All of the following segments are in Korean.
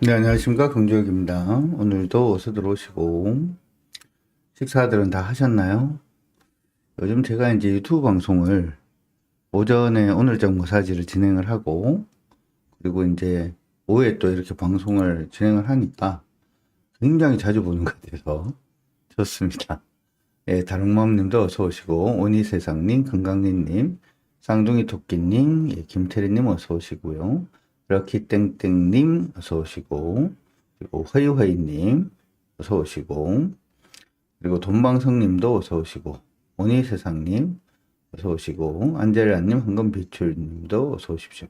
네, 안녕하십니까. 긍주혁입니다. 오늘도 어서 들어오시고, 식사들은 다 하셨나요? 요즘 제가 이제 유튜브 방송을 오전에 오늘장 모사지를 진행을 하고, 그리고 이제 오후에 또 이렇게 방송을 진행을 하니까 굉장히 자주 보는 것 같아서 좋습니다. 예, 다롱맘님도 어서 오시고, 오니세상님, 건강리님, 쌍둥이 토끼님, 예, 김태리님 어서 오시고요. 럭키땡땡님 어서 오시고, 그리고 허이허이님 어서 오시고, 그리고 돈방석님도 어서 오시고, 오니세상님 어서 오시고, 안젤라님, 황금비출님도 어서 오십시오.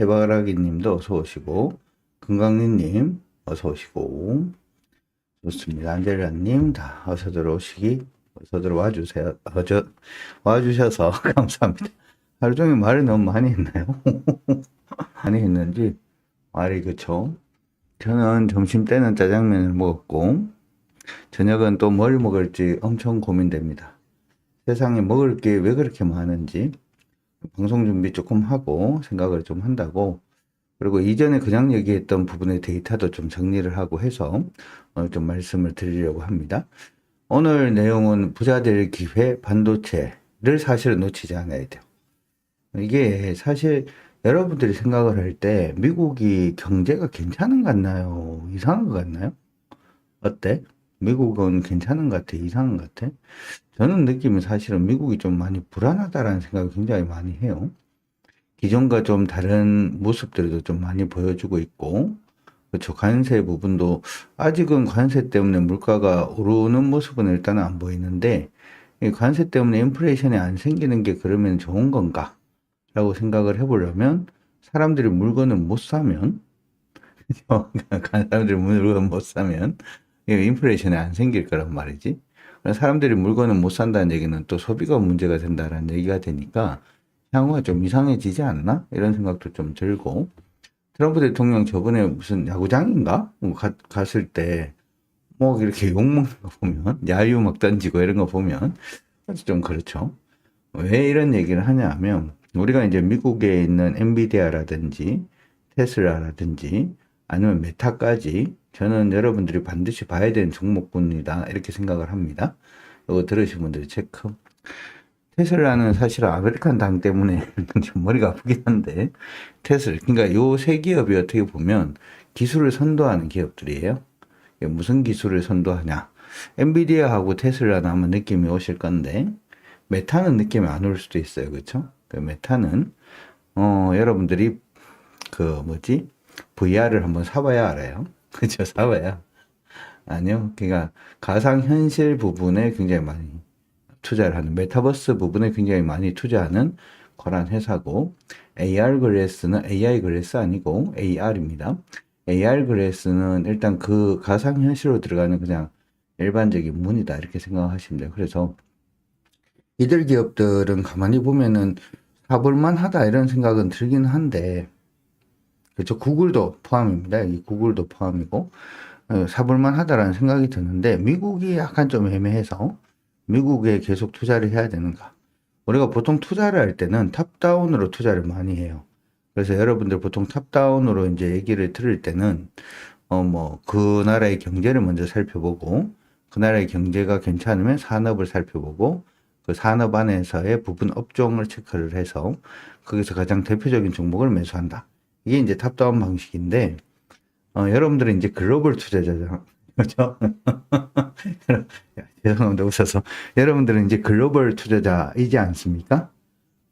해바라기님도 어서 오시고, 건강리님 어서 오시고, 좋습니다. 안젤라님 다 어서 들어오시기, 어서 들어와 주세요. 와주셔서 감사합니다. 하루 종일 말을 너무 많이 했나요? 많이 했는지 말이 그쵸? 저는 점심 때는 짜장면을 먹었고 저녁은 또 뭘 먹을지 엄청 고민됩니다. 세상에 먹을 게 왜 그렇게 많은지 방송 준비 조금 하고 생각을 좀 한다고, 그리고 이전에 그냥 얘기했던 부분의 데이터도 좀 정리를 하고 해서 오늘 좀 말씀을 드리려고 합니다. 오늘 내용은 부자 될 기회 반도체를 사실은 놓치지 않아야 돼요. 이게 사실 여러분들이 생각을 할 때 미국이 경제가 괜찮은 것 같나요? 이상한 것 같나요? 어때? 미국은 괜찮은 것 같아? 이상한 것 같아? 저는 느낌이 사실은 미국이 좀 많이 불안하다라는 생각을 굉장히 많이 해요. 기존과 좀 다른 모습들도 좀 많이 보여주고 있고, 그렇죠. 관세 부분도 아직은 관세 때문에 물가가 오르는 모습은 일단은 안 보이는데, 이 관세 때문에 인플레이션이 안 생기는 게 그러면 좋은 건가? 라고 생각을 해보려면, 사람들이 물건을 못 사면, 사람들이 물건을 못 사면, 인플레이션이 안 생길 거란 말이지. 사람들이 물건을 못 산다는 얘기는 또 소비가 문제가 된다는 얘기가 되니까, 향후가 좀 이상해지지 않나? 이런 생각도 좀 들고, 트럼프 대통령 저번에 무슨 야구장인가? 갔을 때, 뭐 이렇게 욕먹는 거 보면, 야유 막 던지고 이런 거 보면, 좀 그렇죠. 왜 이런 얘기를 하냐 하면, 우리가 이제 미국에 있는 엔비디아라든지, 테슬라라든지, 아니면 메타까지, 저는 여러분들이 반드시 봐야 되는 종목군이다. 이렇게 생각을 합니다. 이거 들으신 분들이 체크. 테슬라는 사실 아메리칸 당 때문에 좀 머리가 아프긴 한데, 그러니까 요 세 기업이 어떻게 보면 기술을 선도하는 기업들이에요. 무슨 기술을 선도하냐? 엔비디아하고 테슬라는 아마 느낌이 오실 건데, 메타는 느낌이 안 올 수도 있어요. 그렇죠? 그 메타는 여러분들이 그 뭐지? VR을 한번 사봐야 알아요. 그렇죠? 사봐야. 아니요. 그러니까 가상현실 부분에 굉장히 많이 투자를 하는, 메타버스 부분에 굉장히 많이 투자하는 거란 회사고, AR 글래스는 AI 글래스 아니고 AR입니다. AR 글래스는 일단 그 가상현실로 들어가는 그냥 일반적인 문이다 이렇게 생각하시면 돼요. 그래서 이들 기업들은 가만히 보면은 사볼만 하다 이런 생각은 들긴 한데, 그렇죠. 구글도 포함입니다. 이 구글도 포함이고, 사볼만 하다라는 생각이 드는데, 미국이 약간 좀 애매해서 미국에 계속 투자를 해야 되는가. 우리가 보통 투자를 할 때는 탑다운으로 투자를 많이 해요. 그래서 여러분들 보통 탑다운으로 이제 얘기를 들을 때는, 그 나라의 경제를 먼저 살펴보고, 그 나라의 경제가 괜찮으면 산업을 살펴보고, 그 산업 안에서의 부분 업종을 체크를 해서, 거기서 가장 대표적인 종목을 매수한다. 이게 이제 탑다운 방식인데, 여러분들은 이제 글로벌 투자자잖아. 그죠? 죄송합니다. 웃어서. 여러분들은 이제 글로벌 투자자이지 않습니까?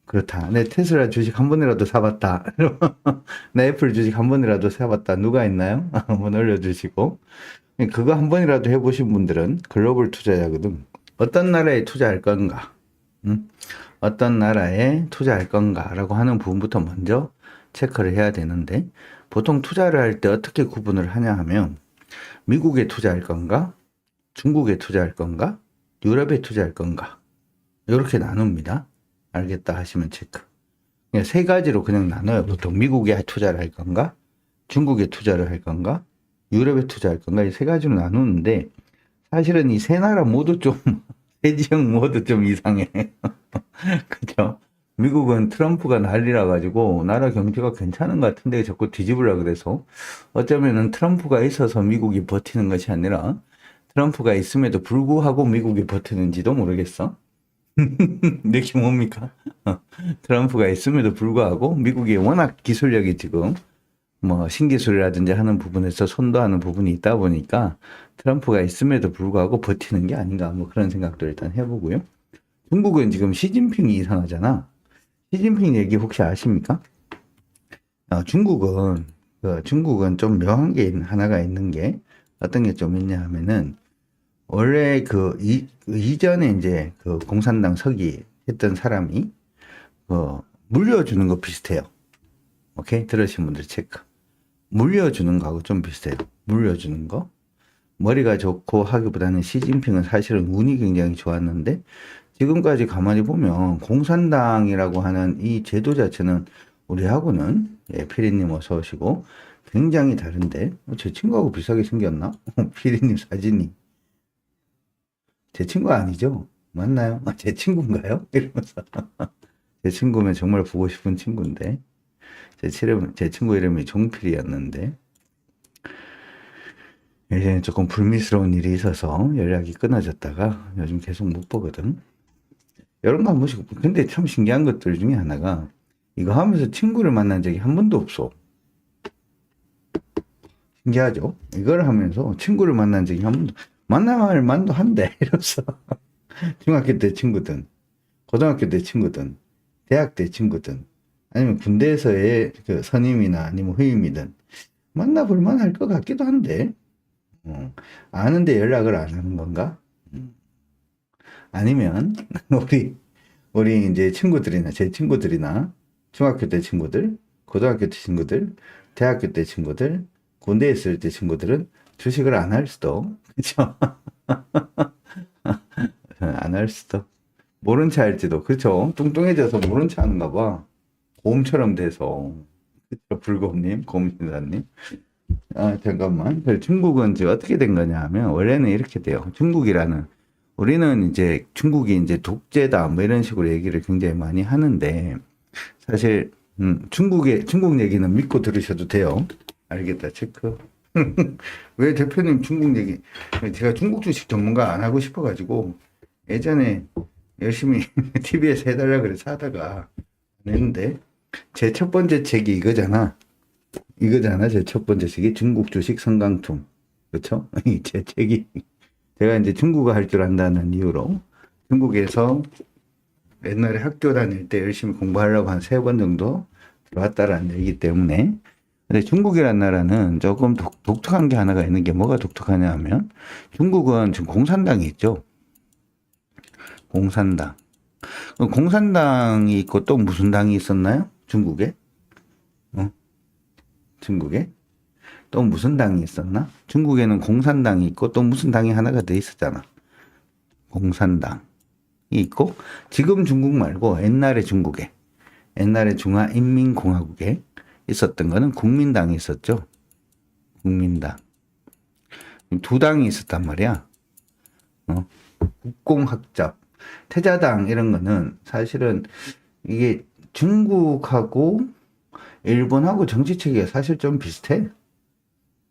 그렇다. 내 테슬라 주식 한 번이라도 사봤다. 내 애플 주식 한 번이라도 사봤다. 누가 있나요? 한번 올려주시고. 그거 한 번이라도 해보신 분들은 글로벌 투자자거든. 어떤 나라에 투자할 건가? 응? 어떤 나라에 투자할 건가라고 하는 부분부터 먼저 체크를 해야 되는데, 보통 투자를 할 때 어떻게 구분을 하냐 하면, 미국에 투자할 건가? 중국에 투자할 건가? 유럽에 투자할 건가? 이렇게 나눕니다. 알겠다 하시면 체크. 그냥 세 가지로 그냥 나눠요. 보통 미국에 투자를 할 건가? 중국에 투자를 할 건가? 유럽에 투자할 건가? 이 세 가지로 나누는데, 사실은 이 세 나라 모두 좀, 세 지역 모두 좀 이상해. 그죠? 미국은 트럼프가 난리라 가지고 나라 경제가 괜찮은 것 같은데 자꾸 뒤집으려고 그래서 어쩌면은 트럼프가 있어서 미국이 버티는 것이 아니라 트럼프가 있음에도 불구하고 미국이 버티는지도 모르겠어. 느낌 뭡니까? 트럼프가 있음에도 불구하고 미국이 워낙 기술력이 지금 뭐 신기술이라든지 하는 부분에서 선도하는 부분이 있다 보니까 트럼프가 있음에도 불구하고 버티는 게 아닌가 뭐 그런 생각도 일단 해보고요. 중국은 지금 시진핑이 이상하잖아. 시진핑 얘기 혹시 아십니까? 중국은 좀 묘한 게 하나가 있는 게 어떤 게 좀 있냐 하면은 원래 이전에 이제 그 공산당 서기 했던 사람이 물려주는 거 비슷해요. 오케이? 들으신 분들 체크. 물려주는 거하고 좀 비슷해요. 물려주는 거. 머리가 좋고 하기보다는 시진핑은 사실은 운이 굉장히 좋았는데 지금까지 가만히 보면 공산당이라고 하는 이 제도 자체는 우리하고는 피디님 어서 오시고 굉장히 다른데 제 친구하고 비슷하게 생겼나? 피디님 사진이 제 친구 아니죠? 맞나요? 제 친구인가요? 이러면서 제 친구면 정말 보고 싶은 친구인데 제 친구 이름이 종필이었는데 예전에 조금 불미스러운 일이 있어서 연락이 끊어졌다가 요즘 계속 못 보거든. 이런 거 한 번씩. 근데 참 신기한 것들 중에 하나가 이거 하면서 친구를 만난 적이 한 번도 없어. 신기하죠? 이걸 하면서 친구를 만난 적이 한 번도, 만날 만도 한데 이러면서 중학교 때 친구든 고등학교 때 친구든 대학 때 친구든 아니면 군대에서의 그 선임이나 아니면 후임이든 만나볼 만할 것 같기도 한데 아는데 연락을 안 하는 건가? 아니면 우리 이제 친구들이나 제 친구들이나 중학교 때 친구들, 고등학교 때 친구들, 대학교 때 친구들, 군대에 있을 때 친구들은 주식을 안 할 수도 그렇죠? 안 할 수도 모른 체 할지도 그렇죠? 뚱뚱해져서 모른 체 하는가 봐. 곰처럼 돼서 그렇죠? 불곰님, 곰신사님. 잠깐만. 중국은 이제 어떻게 된 거냐 하면, 원래는 이렇게 돼요. 우리는 이제 중국이 이제 독재다, 뭐 이런 식으로 얘기를 굉장히 많이 하는데, 사실, 중국 얘기는 믿고 들으셔도 돼요. 알겠다, 체크. 왜 대표님 중국 얘기, 제가 중국 주식 전문가 안 하고 싶어가지고, 예전에 열심히 TV에서 해달라 그래서 하다가 안 했는데, 제 첫 번째 책이 이거잖아. 제 첫 번째 책이 중국 주식 성강tum그렇죠? 제 책이 제가 이제 중국어 할 줄 안다는 이유로 중국에서 옛날에 학교 다닐 때 열심히 공부하려고 한 3번 정도 들어왔다라는 얘기 때문에. 근데 중국이라는 나라는 조금 독특한 게 하나가 있는 게 뭐가 독특하냐 하면 중국은 지금 공산당이 있죠. 공산당이 있고 또 무슨 당이 있었나요? 중국에? 중국에? 또 무슨 당이 있었나? 중국에는 공산당이 있고 또 무슨 당이 하나가 더 있었잖아. 공산당이 있고 지금 중국 말고 옛날에 중화인민공화국에 있었던 거는 국민당이 있었죠. 국민당. 두 당이 있었단 말이야. 국공학잡, 태자당 이런 거는 사실은 이게 중국하고 일본하고 정치 체계가 사실 좀 비슷해.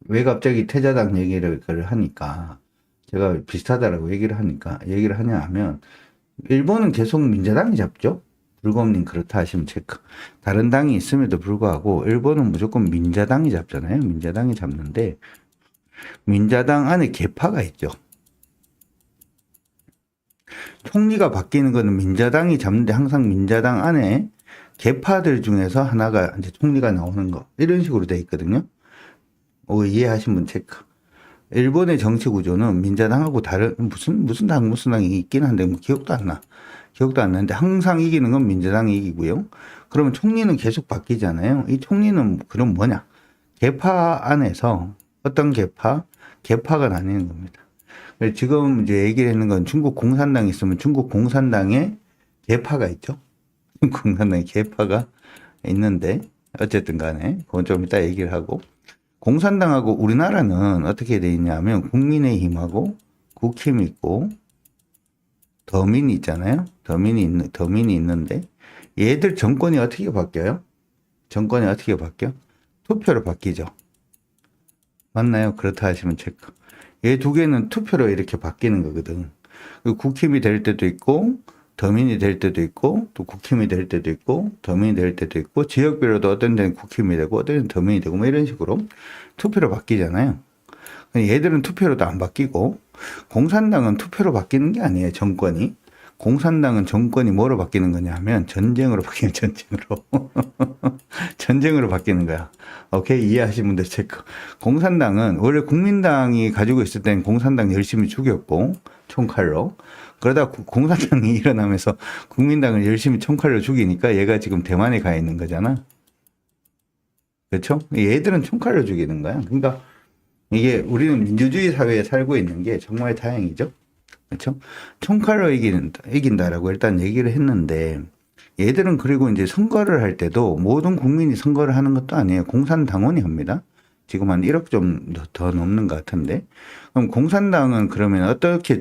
왜 갑자기 태자당 얘기를 하니까 제가 비슷하다라고 얘기를 하냐 하면 일본은 계속 민자당이 잡죠. 불검님 그렇다 하시면 체크. 다른 당이 있음에도 불구하고 일본은 무조건 민자당이 잡잖아요. 민자당이 잡는데 민자당 안에 계파가 있죠. 총리가 바뀌는 거는 민자당이 잡는데 항상 민자당 안에 계파들 중에서 하나가 이제 총리가 나오는 거 이런 식으로 돼 있거든요. 이해하신 분 체크. 일본의 정치 구조는 민자당하고 다른 무슨 당이 있긴 한데 뭐 기억도 안 나는데 항상 이기는 건 민자당이 이기고요. 그러면 총리는 계속 바뀌잖아요. 이 총리는 그럼 뭐냐? 계파 안에서 어떤 계파가 나뉘는 겁니다. 지금 이제 얘기를 하는 건 중국 공산당이 있으면 중국 공산당에 계파가 있죠. 공산당에 계파가 있는데 어쨌든 간에 그건 좀 이따 얘기를 하고, 공산당하고 우리나라는 어떻게 돼 있냐면 국민의힘하고 국힘이 있고 더민이 있잖아요. 더민이 있는데 얘들 정권이 어떻게 바뀌어요? 정권이 어떻게 바뀌어? 투표로 바뀌죠. 맞나요? 그렇다 하시면 체크. 얘 두 개는 투표로 이렇게 바뀌는 거거든. 국힘이 될 때도 있고, 더민이 될 때도 있고, 또 국힘이 될 때도 있고, 더민이 될 때도 있고, 지역별로도 어떤 데는 국힘이 되고, 어떤 데는 더민이 되고, 뭐 이런 식으로 투표로 바뀌잖아요. 얘들은 투표로도 안 바뀌고, 공산당은 투표로 바뀌는 게 아니에요, 정권이. 공산당은 정권이 뭐로 바뀌는 거냐 하면 전쟁으로 바뀌는 전쟁으로. 전쟁으로 바뀌는 거야. 오케이? 이해하신 분들 체크. 공산당은 원래 국민당이 가지고 있을 땐 공산당 열심히 죽였고, 총칼로. 그러다 공산당이 일어나면서 국민당을 열심히 총칼로 죽이니까 얘가 지금 대만에 가 있는 거잖아. 그렇죠? 얘들은 총칼로 죽이는 거야. 그러니까 이게 우리는 민주주의 사회에 살고 있는 게 정말 다행이죠. 그렇죠? 총칼로 이긴다라고 일단 얘기를 했는데 얘들은 그리고 이제 선거를 할 때도 모든 국민이 선거를 하는 것도 아니에요. 공산당원이 합니다. 지금 한 1억 좀 더 넘는 것 같은데. 그럼 공산당은 그러면 어떻게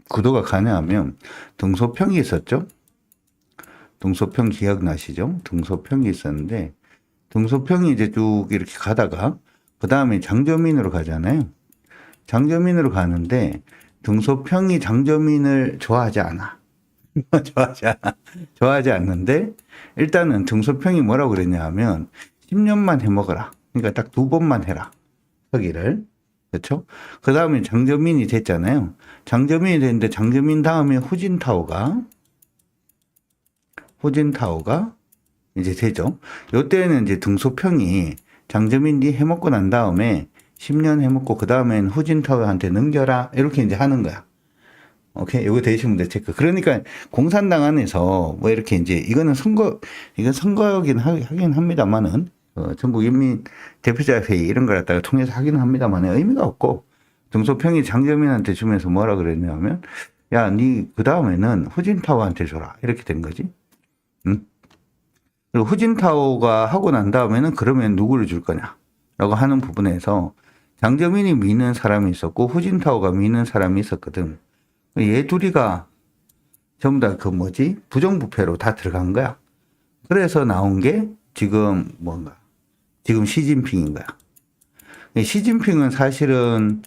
구도가 가능하면 등소평이 있었죠. 등소평 기억나시죠? 등소평이 있었는데 등소평이 이제 쭉 이렇게 가다가 그 다음에 장저민으로 가잖아요. 장저민으로 가는데 등소평이 장저민을 좋아하지 않아. 좋아하지 않는데 일단은 등소평이 뭐라고 그랬냐 하면 10년만 해먹어라. 그러니까 딱 2번만 해라. 서기를. 그렇죠? 그 다음에 장저민이 됐잖아요. 장저민이 됐는데 장저민 다음에 후진타오가 이제 되죠. 요때는 이제 등소평이 장저민이 해먹고 난 다음에 10년 해먹고 그 다음엔 후진타오한테 넘겨라. 이렇게 이제 하는 거야. 오케이. 요거 되시면 돼, 체크. 그러니까 공산당 안에서 뭐 이렇게 이제 이건 선거긴 하긴 합니다만은 전국인민 대표자 회의 이런 걸 갖다가 통해서 하기는 합니다만 의미가 없고 등소평이 장저민한테 주면서 뭐라 그랬냐면 야, 니 그 다음에는 후진타오한테 줘라. 이렇게 된 거지. 응? 그리고 후진타오가 하고 난 다음에는 그러면 누구를 줄 거냐? 라고 하는 부분에서 장저민이 미는 사람이 있었고 후진타오가 미는 사람이 있었거든. 얘 둘이가 전부 다 부정부패로 다 들어간 거야. 그래서 나온 게 지금 지금 시진핑인 거야. 시진핑은 사실은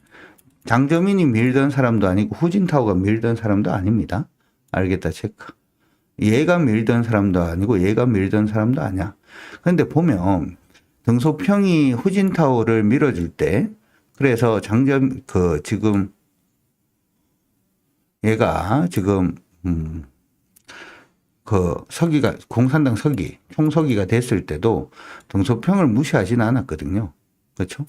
장저민이 밀던 사람도 아니고 후진타오가 밀던 사람도 아닙니다. 알겠다, 체크. 얘가 밀던 사람도 아니고 얘가 밀던 사람도 아니야. 그런데 보면 등소평이 후진타오를 밀어줄 때 그래서 지금 얘가 지금 서기가 공산당 총서기가 됐을 때도 등소평을 무시하진 않았거든요. 그렇죠?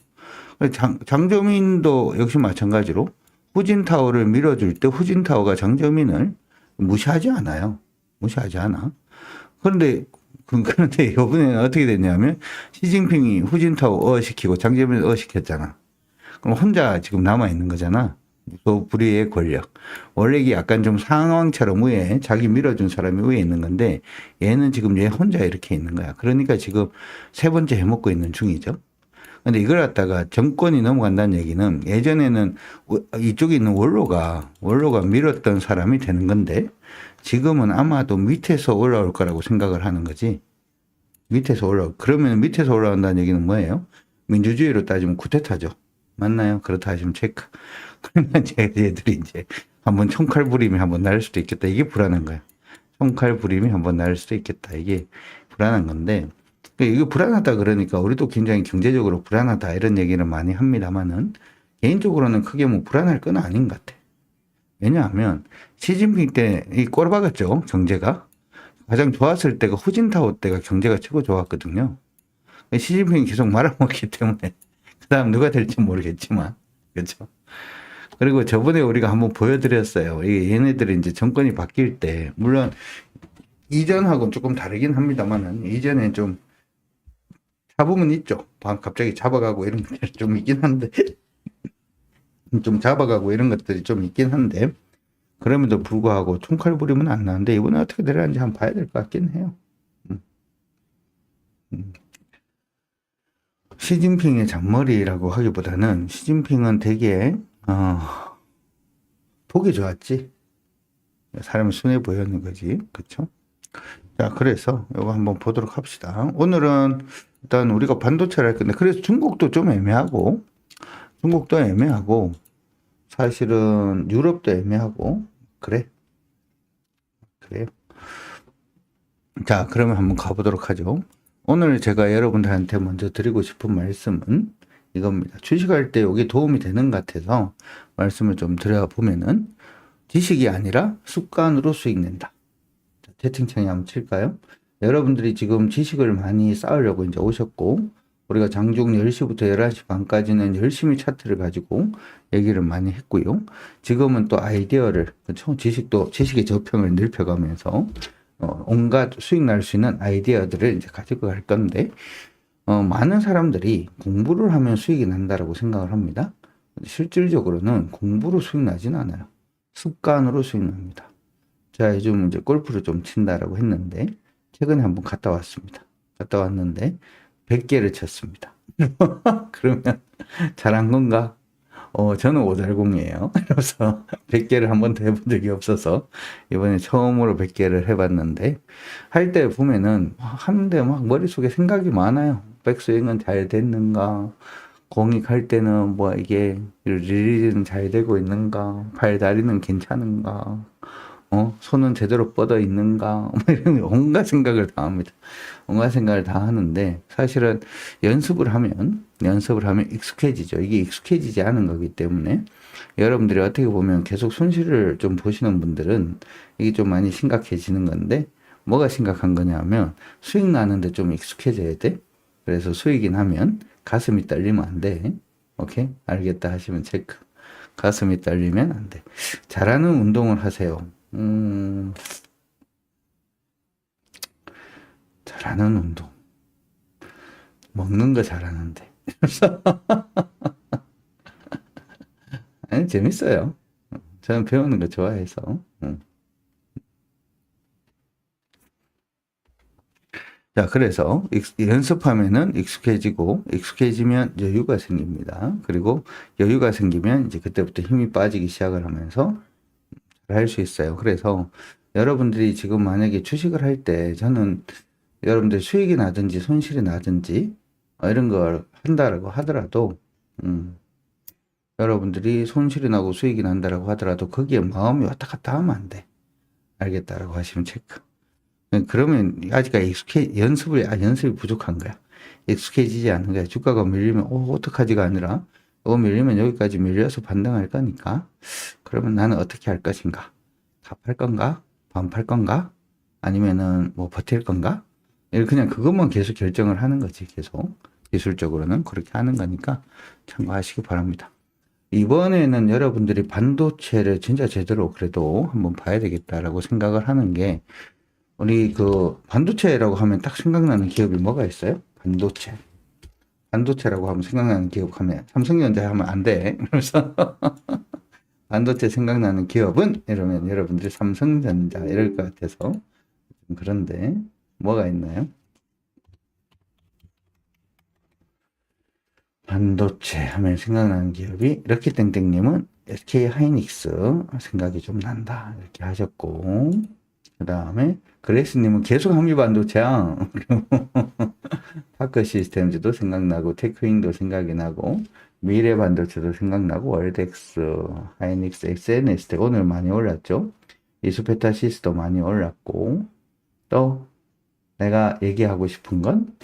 장저민도 역시 마찬가지로 후진타오를 밀어줄 때 후진타오가 장저민을 무시하지 않아요. 무시하지 않아. 그런데 이번에는 어떻게 됐냐면 시진핑이 후진타오 시키고 장저민을 시켰잖아. 그럼 혼자 지금 남아 있는 거잖아. 또 불의의 권력. 원래 이게 약간 좀 상황처럼 위에 자기 밀어준 사람이 위에 있는 건데 얘는 지금 얘 혼자 이렇게 있는 거야. 그러니까 지금 3번째 해먹고 있는 중이죠. 근데 이걸 갖다가 정권이 넘어간다는 얘기는 예전에는 이쪽에 있는 원로가 밀었던 사람이 되는 건데 지금은 아마도 밑에서 올라올 거라고 생각을 하는 거지. 그러면 밑에서 올라온다는 얘기는 뭐예요? 민주주의로 따지면 쿠데타죠. 맞나요? 그렇다 하시면 체크. 그러면 얘들이 이제 한번 총칼 부림이 한번 날 수도 있겠다. 이게 불안한 거야. 총칼 부림이 한번 날 수도 있겠다. 이게 불안한 건데, 이게 불안하다 그러니까 우리도 굉장히 경제적으로 불안하다 이런 얘기를 많이 합니다만은 개인적으로는 크게 불안할 건 아닌 것 같아. 왜냐하면 시진핑 때 이 꼴박았죠. 경제가. 가장 좋았을 때가 후진타오 때가 경제가 최고 좋았거든요. 시진핑이 계속 말아먹기 때문에 그 다음 누가 될지 모르겠지만 그렇죠. 그리고 저번에 우리가 한번 보여드렸어요. 이게 얘네들이 이제 정권이 바뀔 때 물론 이전하고는 조금 다르긴 합니다만은 이전에 좀 잡으면 있죠. 갑자기 잡아가고 이런 것들이 좀 있긴 한데 좀 잡아가고 이런 것들이 좀 있긴 한데 그럼에도 불구하고 총칼 부림은 안 나는데 이번에 어떻게 내려가는지 한번 봐야 될 것 같긴 해요. 시진핑의 잔머리라고 하기보다는 시진핑은 되게 보기 좋았지. 사람이 순해 보이는 거지. 그쵸? 자, 그래서 이거 한번 보도록 합시다. 오늘은 일단 우리가 반도체를 할 건데, 그래서 중국도 애매하고, 사실은 유럽도 애매하고, 그래. 그래요. 자, 그러면 한번 가보도록 하죠. 오늘 제가 여러분들한테 먼저 드리고 싶은 말씀은 이겁니다. 주식할 때 이게 도움이 되는 것 같아서 말씀을 좀 드려보면은 지식이 아니라 습관으로 수익 낸다. 자, 채팅창에 한번 칠까요? 여러분들이 지금 지식을 많이 쌓으려고 이제 오셨고, 우리가 장중 10시부터 11시 반까지는 열심히 차트를 가지고 얘기를 많이 했고요. 지금은 또 아이디어를, 그렇죠? 지식의 저평을 넓혀가면서 온갖 수익 날 수 있는 아이디어들을 이제 가지고 갈 건데, 많은 사람들이 공부를 하면 수익이 난다라고 생각을 합니다. 실질적으로는 공부로 수익 나진 않아요. 습관으로 수익 납니다. 제가 요즘 이제 골프를 좀 친다라고 했는데, 최근에 한번 갔다 왔습니다. 갔다 왔는데, 100개를 쳤습니다. 그러면 잘한 건가? 저는 오달공이에요. 그래서 100개를 한 번도 해본 적이 없어서 이번에 처음으로 100개를 해봤는데 할 때 보면은 하는데 막 머릿속에 생각이 많아요. 백스윙은 잘 됐는가? 공이 갈 때는 뭐 이게 릴리즈는 잘 되고 있는가? 발다리는 괜찮은가? 손은 제대로 뻗어 있는가? 뭐 이런 온갖 생각을 다 합니다. 온갖 생각을 다 하는데 사실은 연습을 하면 익숙해지죠. 이게 익숙해지지 않은 거기 때문에 여러분들이 어떻게 보면 계속 손실을 좀 보시는 분들은 이게 좀 많이 심각해지는 건데 뭐가 심각한 거냐면 수익 나는데 좀 익숙해져야 돼. 그래서 수익이 나면 가슴이 떨리면 안 돼. 오케이? 알겠다 하시면 체크. 가슴이 떨리면 안 돼. 잘하는 운동을 하세요. 잘하는 운동. 먹는 거 잘하는데. 아니, 재밌어요. 저는 배우는 거 좋아해서. 자, 그래서 연습하면은 익숙해지고, 익숙해지면 여유가 생깁니다. 그리고 여유가 생기면 이제 그때부터 힘이 빠지기 시작을 하면서 할 수 있어요. 그래서 여러분들이 지금 만약에 주식을 할 때 저는 여러분들 수익이 나든지 손실이 나든지 이런 걸 한다라고 하더라도 여러분들이 손실이 나고 수익이 난다라고 하더라도 거기에 마음이 왔다 갔다 하면 안 돼. 알겠다라고 하시면 체크. 그러면 아직까지 연습이 부족한 거야. 익숙해지지 않는 거야. 주가가 밀리면 어떡하지가 아니라 밀리면 여기까지 밀려서 반등할 거니까 그러면 나는 어떻게 할 것인가? 다 팔 건가? 반 팔 건가? 아니면은 뭐 버틸 건가? 그냥 그것만 계속 결정을 하는 거지. 계속 기술적으로는 그렇게 하는 거니까 참고하시기 바랍니다. 이번에는 여러분들이 반도체를 진짜 제대로 그래도 한번 봐야 되겠다라고 생각을 하는 게 우리 그 반도체라고 하면 딱 생각나는 기업이 뭐가 있어요? 반도체라고 하면 생각나는 기업 하면 삼성전자 하면 안 돼. 그래서 반도체 생각나는 기업은 이러면 여러분들이 삼성전자 이럴 것 같아서 그런데 뭐가 있나요? 반도체 하면 생각나는 기업이 이렇게 땡땡님은 SK 하이닉스 생각이 좀 난다 이렇게 하셨고 그 다음에 그레이스님은 계속 한미 반도체야. 파크 시스템즈도 생각나고 테크윙도 생각이 나고 미래 반도체도 생각나고 월덱스, 하이닉스, XNS텍 오늘 많이 올랐죠. 이수페타시스도 많이 올랐고 또 내가 얘기하고 싶은 건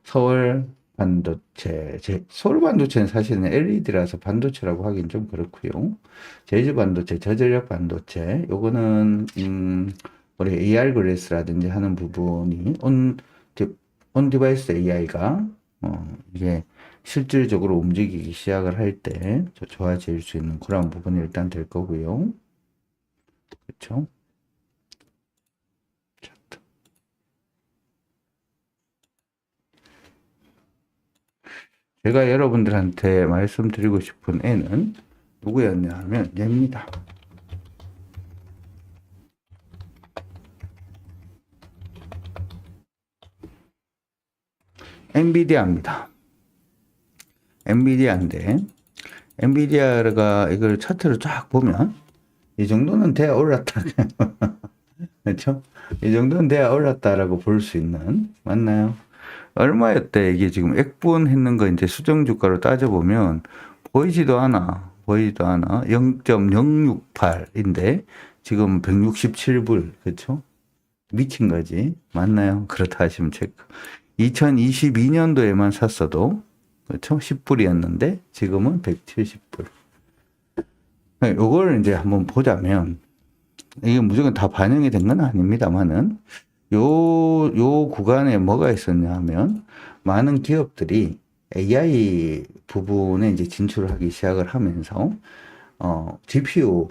서울 반도체는 사실은 LED라서 반도체라고 하긴 좀 그렇고요. 제주 반도체, 저전력 반도체, 요거는 우리 AR 글래스라든지 하는 부분이 온 디바이스 AI가 이게 실질적으로 움직이기 시작을 할 때 좋아질 수 있는 그런 부분이 일단 될 거고요. 그렇죠? 제가 여러분들한테 말씀드리고 싶은 애는 누구였냐 하면 얘입니다. 엔비디아입니다. 엔비디아인데 엔비디아가 이걸 차트를 쫙 보면 이 정도는 돼야 올랐다. 그렇죠? 이 정도는 돼야 올랐다라고 볼 수 있는, 맞나요? 얼마였대? 이게 지금 액분했는 거 이제 수정 주가로 따져보면 보이지도 않아. 보이지도 않아. 0.068인데 지금 167불. 그렇죠? 미친 거지. 맞나요? 그렇다 하시면 체크. 2022년도에만 샀어도 그렇죠? 10불이었는데 지금은 170불. 요걸 이제 한번 보자면 이게 무조건 다 반영이 된 건 아닙니다만은 요 구간에 뭐가 있었냐 하면 많은 기업들이 AI 부분에 이제 진출을 하기 시작을 하면서 GPU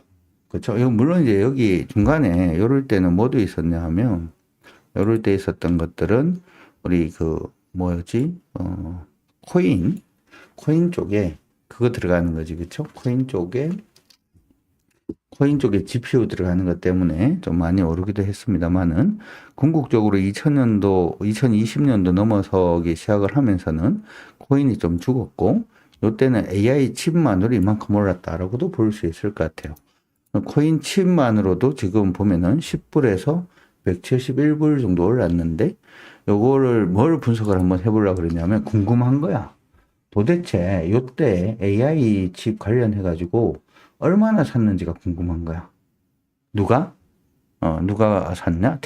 그렇죠. 물론 이제 여기 중간에 요럴 때는 뭐도 있었냐 하면 요럴 때 있었던 것들은 우리 그 뭐였지? 코인 쪽에 그거 들어가는 거지. 그렇죠? 코인 쪽에 GPU 들어가는 것 때문에 좀 많이 오르기도 했습니다만은 궁극적으로 2000년도, 2020년도 넘어서기 시작을 하면서는 코인이 좀 죽었고 요때는 AI 칩만으로 이만큼 올랐다라고도 볼 수 있을 것 같아요. 코인 칩만으로도 지금 보면은 10불에서 171불 정도 올랐는데 요거를 뭘 분석을 한번 해보려고 그러냐면 궁금한 거야. 도대체 요때 AI 칩 관련해가지고 얼마나 샀는지가 궁금한 거야. 누가? 누가 샀냐?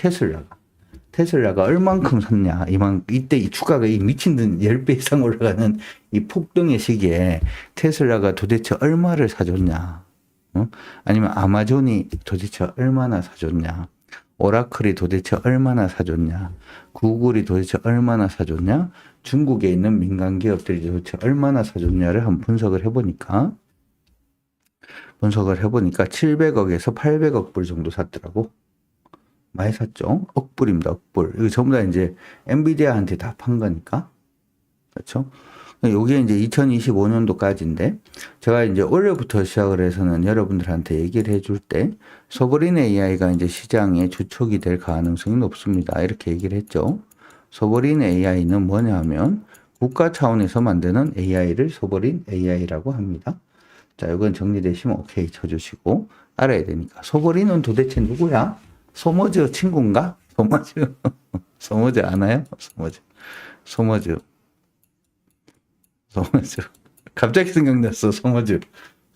테슬라가 얼만큼 샀냐? 이때 이 주가가 이 미친 듯 10배 이상 올라가는 이 폭등의 시기에 테슬라가 도대체 얼마를 사줬냐? 아니면 아마존이 도대체 얼마나 사줬냐? 오라클이 도대체 얼마나 사줬냐? 구글이 도대체 얼마나 사줬냐? 중국에 있는 민간 기업들이 도대체 얼마나 사줬냐를 한번 분석을 해보니까 700억에서 800억 불 정도 샀더라고. 많이 샀죠? 억불입니다, 억불. 이거 전부 다 이제 엔비디아한테 다 판 거니까. 그렇죠? 요게 이제 2025년도까지인데, 제가 이제 올해부터 시작을 해서는 여러분들한테 얘기를 해줄 때, 소버린 AI가 이제 시장의 주축이 될 가능성이 높습니다. 이렇게 얘기를 했죠. 소버린 AI는 뭐냐 하면, 국가 차원에서 만드는 AI를 소버린 AI라고 합니다. 자, 이건 정리되시면 오케이 쳐주시고, 알아야 되니까. 소버린은 도대체 누구야? 소머즈 친구인가? 소머즈 아나요? 소머즈. 갑자기 생각났어, 소머즈.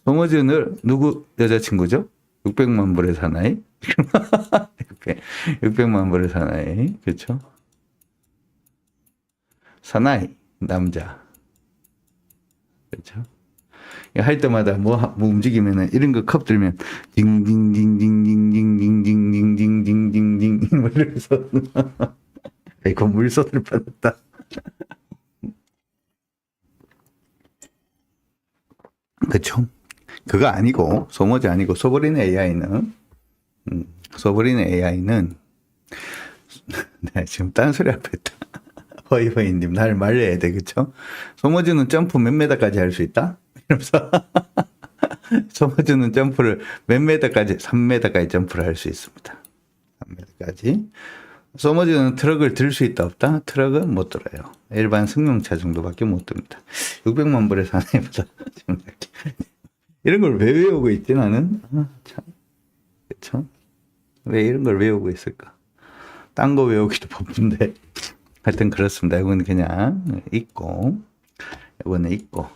소머즈는 누구 여자친구죠? 600만 불의 사나이? 600만 불의 사나이. 그쵸? 사나이, 남자. 그쵸? 할 때마다 뭐 움직이면은 이런 거 컵 들면 딩딩딩딩딩딩딩딩딩딩딩딩딩 이러면서 이거 물소를 받았다. 그쵸? 그거 아니고 소모지 아니고 소버린 AI는 네, 지금 딴소리 앞에 있다. 허이허이님 날 말려야 돼. 그쵸? 소모지는 점프 몇 메다까지 할 수 있다? 이러면서 소모즈는 점프를 몇 메다까지 3m까지 점프를 할 수 있습니다. 3m까지. 소모즈는 트럭을 들 수 있다 없다? 트럭은 못 들어요. 일반 승용차 정도밖에 못 듭니다. 600만 불의 사나이보다 이런 걸 왜 외우고 있지 나는? 참. 그쵸? 왜 이런 걸 외우고 있을까? 딴 거 외우기도 바쁜데 하여튼 그렇습니다. 이건 그냥 있고 이번에 있고.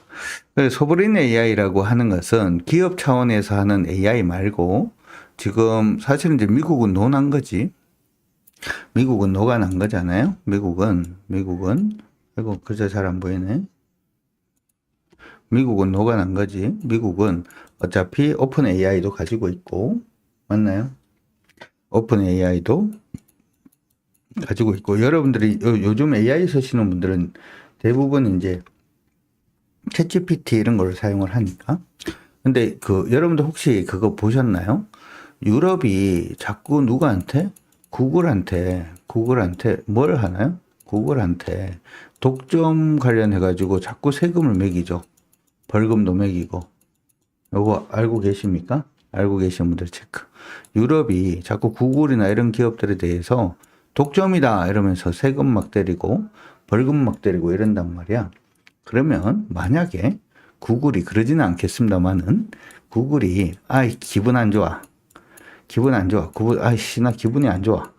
소버린 AI라고 하는 것은 기업 차원에서 하는 AI 말고 지금 사실은 이제 미국은 논한 거지. 미국은 녹아난 거잖아요. 미국은 이거 그저 잘 안 보이네. 미국은 녹아난 거지. 미국은 어차피 오픈 AI도 가지고 있고 맞나요? 오픈 AI도 가지고 있고 여러분들이 요즘 AI 쓰시는 분들은 대부분 이제 챗GPT 이런 걸 사용을 하니까. 근데 여러분들 혹시 그거 보셨나요? 유럽이 자꾸 누구한테? 구글한테 뭘 하나요? 구글한테 독점 관련해가지고 자꾸 세금을 매기죠. 벌금도 매기고. 요거 알고 계십니까? 알고 계신 분들 체크. 유럽이 자꾸 구글이나 이런 기업들에 대해서 독점이다 이러면서 세금 막 때리고 벌금 막 때리고 이런단 말이야. 그러면 만약에 구글이 그러지는 않겠습니다만은 구글이 기분 안 좋아. 기분 안 좋아. 아이씨, 나 기분이 안 좋아.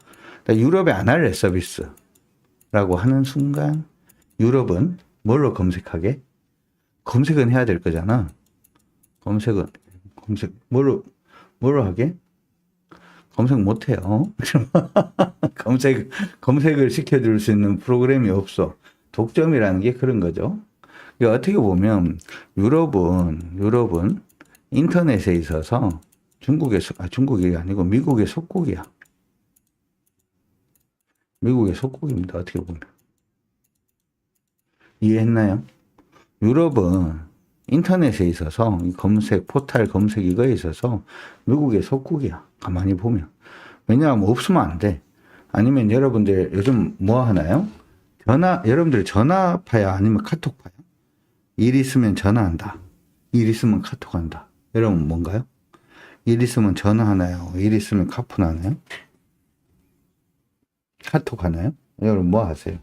나 유럽에 안 할래, 서비스라고 하는 순간, 유럽은 뭘로 검색하게? 검색은 해야 될 거잖아. 뭐로 하게? 검색 못 해요. 검색을 시켜줄 수 있는 프로그램이 없어. 독점이라는 게 그런 거죠. 그러니까 어떻게 보면 유럽은 인터넷에 있어서 중국이 아니고 미국의 속국이야. 미국의 속국입니다. 어떻게 보면. 이해했나요? 유럽은 인터넷에 있어서 포탈 검색 이거에 있어서 미국의 속국이야. 가만히 보면. 왜냐하면 없으면 안 돼. 아니면 여러분들 요즘 뭐 하나요? 여러분들 전화파야 아니면 카톡파야? 일 있으면 전화한다. 일 있으면 카톡한다. 여러분 뭔가요? 일 있으면 전화하나요? 일 있으면 카푸나 하나요? 카톡 하나요? 여러분 뭐 하세요?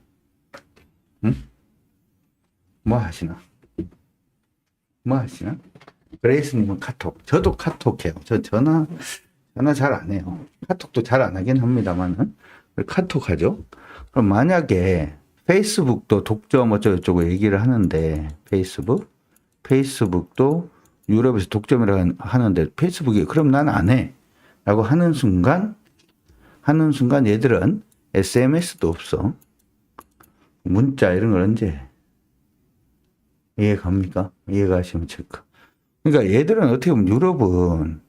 응? 뭐 하시나? 그레이스님은 카톡. 저도 카톡해요. 전화 잘 안 해요. 카톡도 잘 안 하긴 합니다만은. 카톡 하죠. 그럼 만약에 페이스북도 독점 어쩌고저쩌고 얘기를 하는데, 페이스북도 유럽에서 독점이라고 하는데, 페이스북이 그럼 난 안 해. 라고 하는 순간 얘들은 SMS도 없어. 문자 이런 걸 언제 이해 갑니까? 이해가시면 체크. 그러니까 얘들은 어떻게 보면 유럽은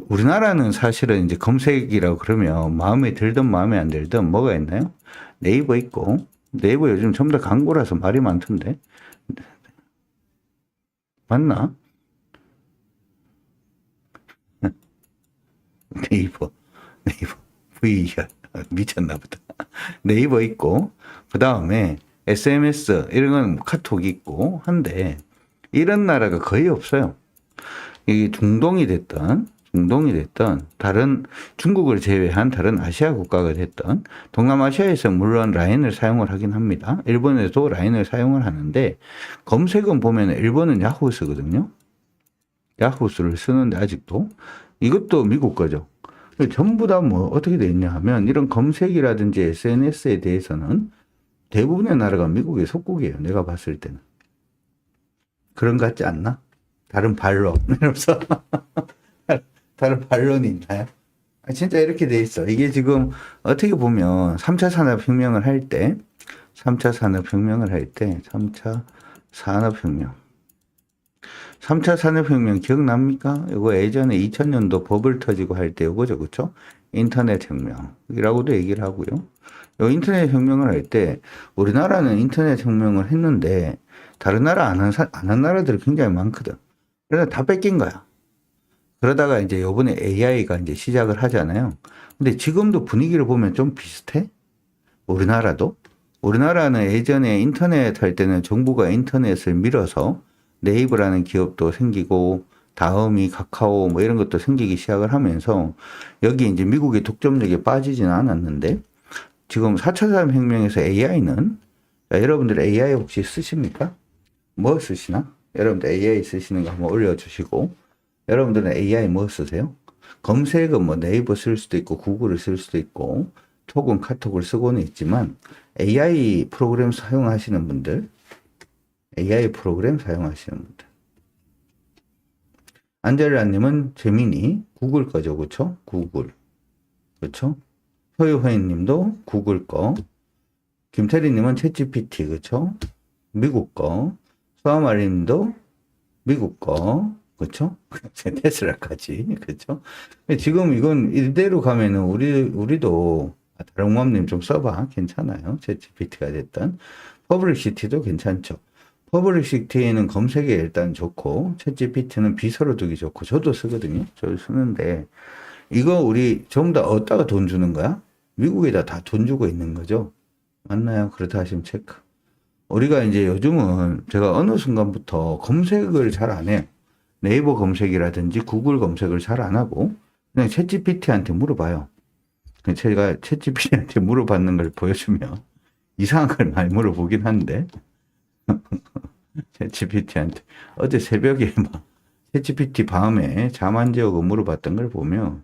우리나라는 사실은 이제 검색이라고 그러면 마음에 들든 마음에 안 들든 뭐가 있나요? 네이버 있고 네이버 요즘 전부 다 광고라서 말이 많던데 맞나? 네이버 VR 미쳤나 보다. 네이버 있고 그 다음에 SMS 이런 건 카톡 있고 한데 이런 나라가 거의 없어요. 이게 중동이 됐던 다른 중국을 제외한 다른 아시아 국가가 됐던 동남아시아에서 물론 라인을 사용을 하긴 합니다. 일본에도 라인을 사용을 하는데 검색은 보면 일본은 야후 쓰거든요. 야후스를 쓰는데 아직도 이것도 미국 거죠. 전부 다 뭐 어떻게 돼 있냐 하면 이런 검색이라든지 SNS에 대해서는 대부분의 나라가 미국의 속국이에요. 내가 봤을 때는. 그런 것 같지 않나? 다른 반론. 이러면서. 다른 반론이 있나요? 진짜 이렇게 돼 있어. 이게 지금 어떻게 보면 3차 산업혁명을 할 때, 3차 산업혁명 기억납니까? 이거 예전에 2000년도 버블 터지고 할 때 이거죠. 그쵸? 인터넷 혁명이라고도 얘기를 하고요. 요 인터넷 혁명을 할 때 우리나라는 인터넷 혁명을 했는데 다른 나라 안 한 나라들이 굉장히 많거든. 그래서 다 뺏긴 거야. 그러다가 이제 요번에 AI가 이제 시작을 하잖아요. 근데 지금도 분위기를 보면 좀 비슷해? 우리나라는 예전에 인터넷 할 때는 정부가 인터넷을 밀어서 네이버라는 기업도 생기고 다음이 카카오 뭐 이런 것도 생기기 시작을 하면서 여기 이제 미국의 독점력에 빠지지는 않았는데 지금 4차 산업혁명에서 AI는 여러분들 AI 혹시 쓰십니까? 뭐 쓰시나? 여러분들 AI 쓰시는 거 한번 올려주시고 여러분들은 AI 뭐 쓰세요? 검색은 뭐 네이버 쓸 수도 있고 구글을 쓸 수도 있고 톡은 카톡을 쓰고는 있지만 AI 프로그램 사용하시는 분들 안젤라님은 재민이 구글 거죠, 그렇죠? 구글, 그렇죠? 소유회님도 구글 거, 김태리님은 챗GPT, 그렇죠? 미국 거, 소아마리님도 미국 거, 그렇죠? 테슬라까지, 그렇죠? 지금 이건 이대로 가면은 우리도 다롱맘님 좀 써봐, 괜찮아요. 챗GPT가 됐던 퍼블릭시티도 괜찮죠. 퍼블릭시티는 검색에 일단 좋고 챗GPT는 비서로 두기 좋고 저도 쓰거든요. 저도 쓰는데 이거 우리 전부 다 어디다가 돈 주는 거야? 미국에다 다 돈 주고 있는 거죠. 맞나요? 그렇다 하시면 체크. 우리가 이제 요즘은 제가 어느 순간부터 검색을 잘 안 해요. 네이버 검색이라든지 구글 검색을 잘 안 하고 그냥 챗GPT한테 물어봐요. 제가 챗GPT한테 물어봤는 걸 보여주면 이상한 걸 많이 물어보긴 한데 챗GPT한테 어제 새벽에 막 챗GPT 밤에 잠 안 재우고 물어봤던 걸 보면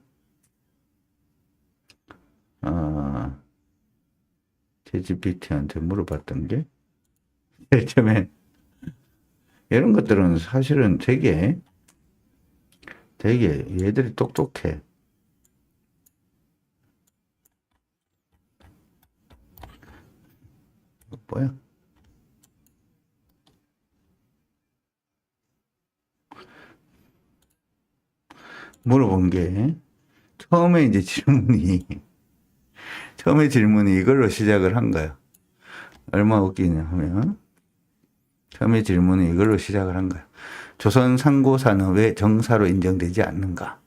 챗GPT한테 물어봤던 게, 처음에 이런 것들은 사실은 되게 얘들이 똑똑해. 뭐야? 물어본 게, 처음에 이제 처음에 질문이 이걸로 시작을 한 거야. 얼마 웃기냐 하면, 처음에 질문이 이걸로 시작을 한 거야. 조선 상고사는 왜 정사로 인정되지 않는가?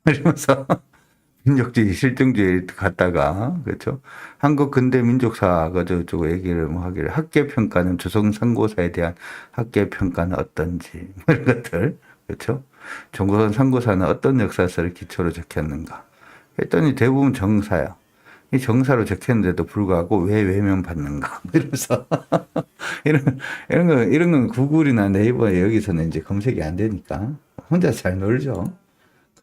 이러면서 민족주의, 실정주의 갔다가, 그렇죠? 한국 근대 민족사가 저쩌고 얘기를 뭐 하기를, 학계평가는 조선 상고사에 대한 학계평가는 어떤지, 뭐 이런 것들, 그렇죠? 조선 상고사는 어떤 역사서를 기초로 적혔는가? 했더니 대부분 정사야. 이 정사로 적혔는데도 불구하고 왜 외면받는가? 뭐 이러면서. 이런 건 구글이나 네이버에 여기서는 이제 검색이 안 되니까 혼자 잘 놀죠.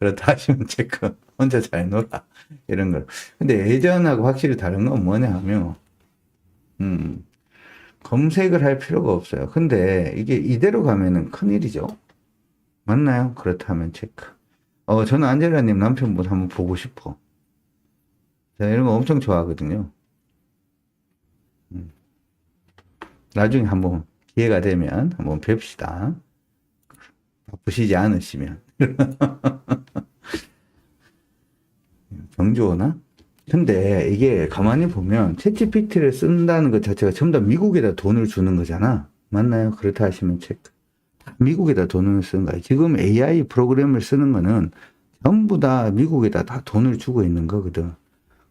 그렇다 하시면 체크. 혼자 잘 놀아. 이런 걸. 근데 예전하고 확실히 다른 건 뭐냐 하면, 검색을 할 필요가 없어요. 근데 이게 이대로 가면은 큰일이죠. 맞나요? 그렇다면 체크. 저는 안젤라님 남편분 한번 보고 싶어. 제가 이런 거 엄청 좋아하거든요. 나중에 한번 기회가 되면 한번 뵙시다. 바쁘시지 않으시면. 경주 오나? 근데 이게 가만히 보면 챗GPT를 쓴다는 것 자체가 전부 다 미국에다 돈을 주는 거잖아. 맞나요? 그렇다 하시면 체크. 미국에다 돈을 쓰는 거야. 지금 AI 프로그램을 쓰는 거는 전부 다 미국에다 다 돈을 주고 있는 거거든.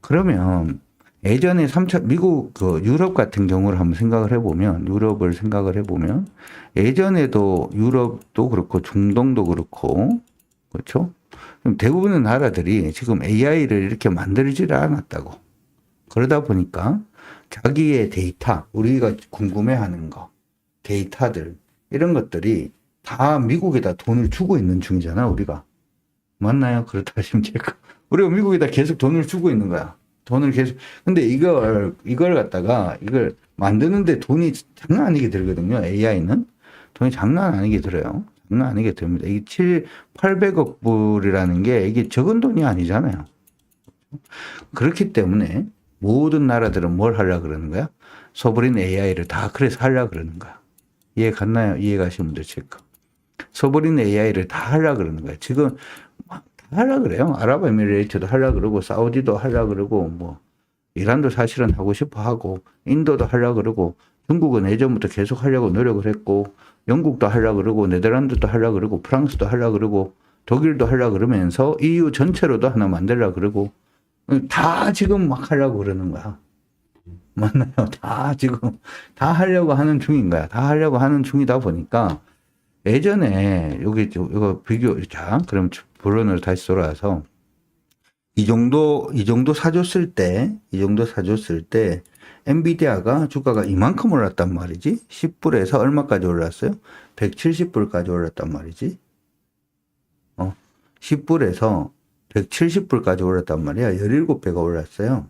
그러면 예전에 미국, 유럽 같은 경우를 한번 생각을 해보면, 유럽을 생각을 해보면, 예전에도 유럽도 그렇고, 중동도 그렇고, 그렇죠? 대부분의 나라들이 지금 AI를 이렇게 만들지를 않았다고. 그러다 보니까 자기의 데이터, 우리가 궁금해하는 거, 데이터들, 이런 것들이 다 미국에다 돈을 주고 있는 중이잖아, 우리가. 맞나요? 그렇다 하시면 제가. 우리가 미국에다 계속 돈을 주고 있는 거야. 돈을 계속. 근데 이걸 갖다가, 이걸 만드는데 돈이 장난 아니게 들거든요, AI는. 돈이 장난 아니게 들어요. 장난 아니게 듭니다. 이게 800억 불이라는 게 이게 적은 돈이 아니잖아요. 그렇기 때문에 모든 나라들은 뭘 하려고 그러는 거야? 소브린 AI를 다 그래서 하려고 그러는 거야. 이해 갔나요? 이해 가시는 분들 체크. 소브린 AI를 다 하려고 그러는 거야. 지금 다 하려고 그래요. 아랍에미레이트도 하려고 그러고, 사우디도 하려고 그러고, 뭐, 이란도 사실은 하고 싶어 하고, 인도도 하려고 그러고, 중국은 예전부터 계속 하려고 노력을 했고, 영국도 하려고 그러고, 네덜란드도 하려고 그러고, 프랑스도 하려고 그러고, 독일도 하려고 그러면서 EU 전체로도 하나 만들려고 그러고, 다 지금 막 하려고 그러는 거야. 맞나요? 다 지금, 다 하려고 하는 중인 거야. 다 하려고 하는 중이다 보니까, 예전에, 이거 자, 그럼 본론으로 다시 돌아와서, 이 정도 사줬을 때, 엔비디아가 주가가 이만큼 올랐단 말이지? 10불에서 얼마까지 올랐어요? 170불까지 올랐단 말이지? 10불에서 170불까지 올랐단 말이야. 17배가 올랐어요.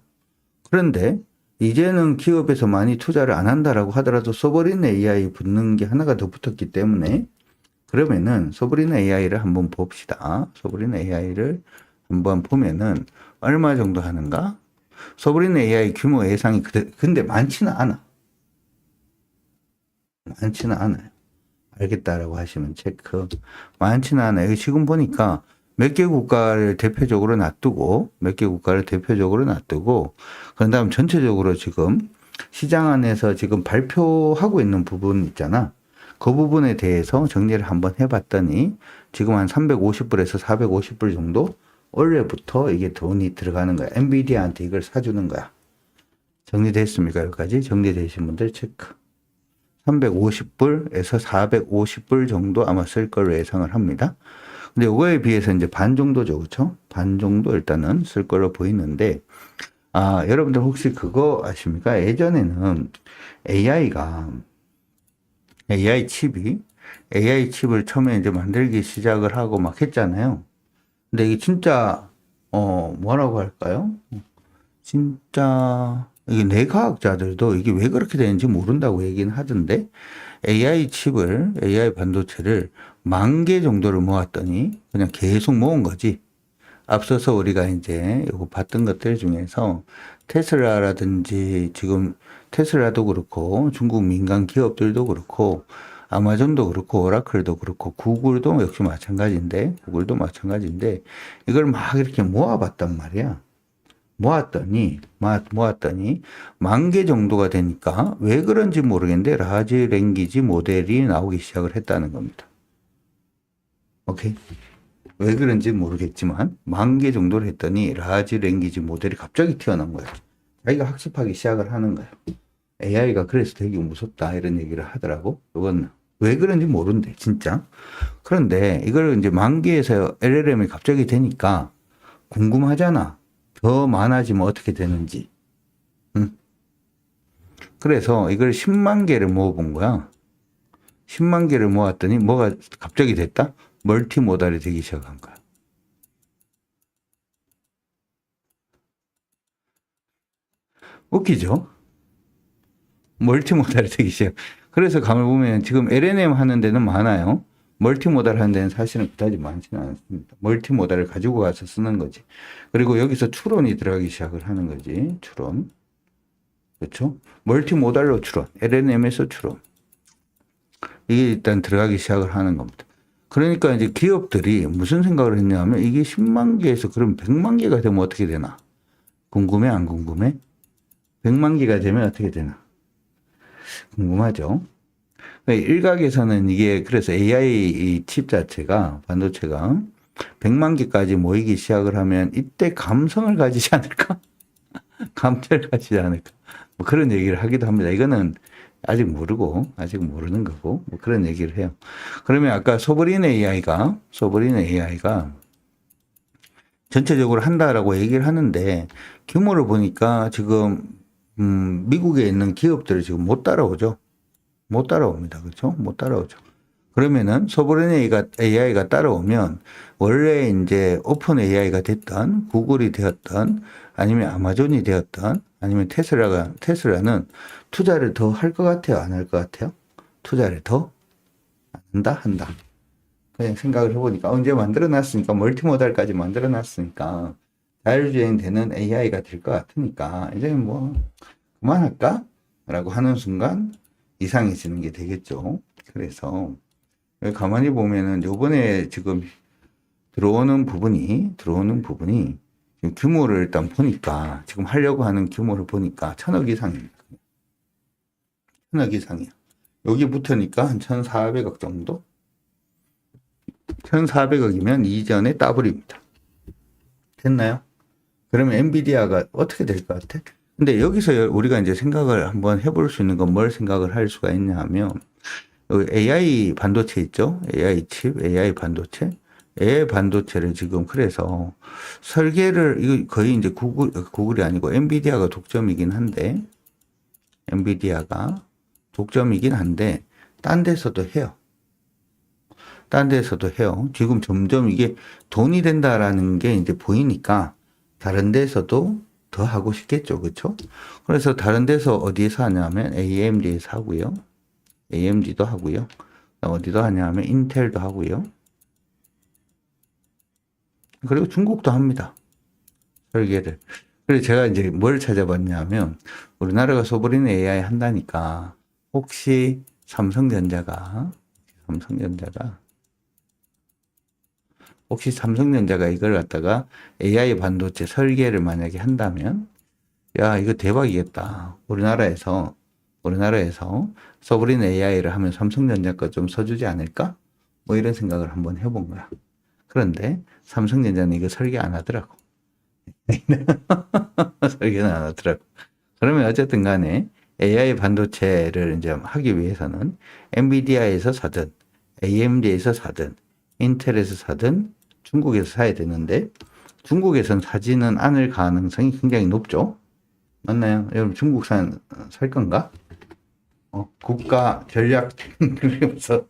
그런데, 이제는 기업에서 많이 투자를 안 한다라고 하더라도 소버린 AI 붙는 게 하나가 더 붙었기 때문에, 그러면은 소브린 AI를 한번 봅시다. 소브린 AI를 한번 보면은 얼마 정도 하는가? 소브린 AI 규모 예상이 근데 많지는 않아. 많지는 않아요. 알겠다라고 하시면 체크. 많지는 않아요. 지금 보니까 몇 개 국가를 대표적으로 놔두고, 그런 다음 전체적으로 지금 시장 안에서 지금 발표하고 있는 부분 있잖아. 그 부분에 대해서 정리를 한번 해봤더니 지금 한 350불에서 450불 정도 원래부터 이게 돈이 들어가는 거야. 엔비디아한테 이걸 사주는 거야. 정리됐습니까? 여기까지 정리되신 분들 체크. 350불에서 450불 정도 아마 쓸 걸로 예상을 합니다. 근데 이거에 비해서 이제 반 정도죠. 그렇죠? 반 정도 일단은 쓸 걸로 보이는데, 여러분들 혹시 그거 아십니까? 예전에는 AI 칩을 처음에 이제 만들기 시작을 하고 막 했잖아요. 근데 이게 진짜, 뭐라고 할까요? 진짜 이게 뇌과학자들도 이게 왜 그렇게 되는지 모른다고 얘기는 하던데 AI 칩을 AI 반도체를 10,000개 정도를 모았더니 그냥 계속 모은 거지. 앞서서 우리가 이제 요거 봤던 것들 중에서 테슬라라든지 지금 테슬라도 그렇고 중국 민간 기업들도 그렇고 아마존도 그렇고 오라클도 그렇고 구글도 역시 마찬가지인데 구글도 마찬가지인데 이걸 막 이렇게 모아봤단 말이야. 모았더니 10,000개 정도가 되니까 왜 그런지 모르겠는데 라지 랭귀지 모델이 나오기 시작을 했다는 겁니다. 오케이. 왜 그런지 모르겠지만 10,000개 정도를 했더니 라지 랭귀지 모델이 갑자기 튀어나온 거예요. 자기가 학습하기 시작을 하는 거예요. AI가 그래서 되게 무섭다 이런 얘기를 하더라고. 이건 왜 그런지 모른대 진짜. 그런데 이걸 이제 10,000개에서 LLM이 갑자기 되니까 궁금하잖아. 더 많아지면 어떻게 되는지. 응? 그래서 이걸 10만 개를 모아본 거야. 10만 개를 모았더니 뭐가 갑자기 됐다? 멀티모달이 되기 시작한 거야. 웃기죠? 멀티모달이 되기 시작. 그래서 감을 보면 지금 LNM 하는 데는 많아요. 멀티모달 하는 데는 사실은 그다지 많지는 않습니다. 멀티모달을 가지고 가서 쓰는 거지. 그리고 여기서 추론이 들어가기 시작을 하는 거지. 추론. 그렇죠? 멀티모달로 추론. LNM에서 추론. 이게 일단 들어가기 시작을 하는 겁니다. 그러니까 이제 기업들이 무슨 생각을 했냐면 이게 10만 개에서 그럼 100만 개가 되면 어떻게 되나? 궁금해? 안 궁금해? 100만 개가 되면 어떻게 되나? 궁금하죠? 일각에서는 이게 그래서 AI 칩 자체가 반도체가 100만 개까지 모이기 시작을 하면 이때 감성을 가지지 않을까? 감정을 가지지 않을까? 뭐 그런 얘기를 하기도 합니다. 이거는 아직 모르고 아직 모르는 거고 뭐 그런 얘기를 해요. 그러면 아까 소브린 AI가 전체적으로 한다라고 얘기를 하는데 규모를 보니까 지금 미국에 있는 기업들이 지금 못 따라오죠. 못 따라옵니다. 그렇죠? 못 따라오죠. 그러면은 소브린 AI가 따라오면 원래 이제 오픈 AI가 됐던 구글이 되었던 아니면 아마존이 되었던 아니면 테슬라는 투자를 더 할 것 같아요? 안 할 것 같아요? 투자를 더 한다. 그냥 생각을 해보니까 언제 만들어놨으니까 멀티모달까지 만들어놨으니까 자율주행 되는 AI가 될 것 같으니까 이제 뭐 그만할까? 라고 하는 순간 이상해지는 게 되겠죠. 그래서 가만히 보면은 요번에 지금 들어오는 부분이 지금 규모를 일단 보니까 지금 하려고 하는 규모를 보니까 1,000억 이상입니다. 1,000억 이상이야. 여기 붙으니까 한 1,400억 정도? 1,400억이면 이전에 더블입니다. 됐나요? 그러면 엔비디아가 어떻게 될 것 같아? 근데 여기서 우리가 이제 생각을 한번 해볼 수 있는 건 뭘 생각을 할 수가 있냐 하면 AI 반도체 있죠? AI 칩, AI 반도체. AI 반도체를 지금 그래서 설계를 이거 거의 이제 구글이 아니고 엔비디아가 독점이긴 한데 딴 데서도 해요. 딴 데서도 해요. 지금 점점 이게 돈이 된다라는 게 이제 보이니까 다른 데서도 더 하고 싶겠죠. 그렇죠? 그래서 다른 데서 어디에서 하냐면 AMD에서 하고요. AMD도 하고요. 어디도 하냐면 인텔도 하고요. 그리고 중국도 합니다. 설계를. 그래서 제가 이제 뭘 찾아봤냐면 우리나라가 소브린 AI 한다니까 혹시 삼성전자가 이걸 갖다가 AI 반도체 설계를 만약에 한다면 야 이거 대박이겠다. 우리나라에서 소브린 AI를 하면 삼성전자 거 좀 써주지 않을까? 뭐 이런 생각을 한번 해본 거야. 그런데 삼성전자는 이거 설계 안 하더라고. 설계는 안 하더라고. 그러면 어쨌든 간에 AI 반도체를 이제 하기 위해서는 엔비디아에서 사든 AMD에서 사든 인텔에서 사든 중국에서 사야 되는데 중국에선 사지는 않을 가능성이 굉장히 높죠. 맞나요? 여러분 중국산 살 건가? 국가 전략 그러면서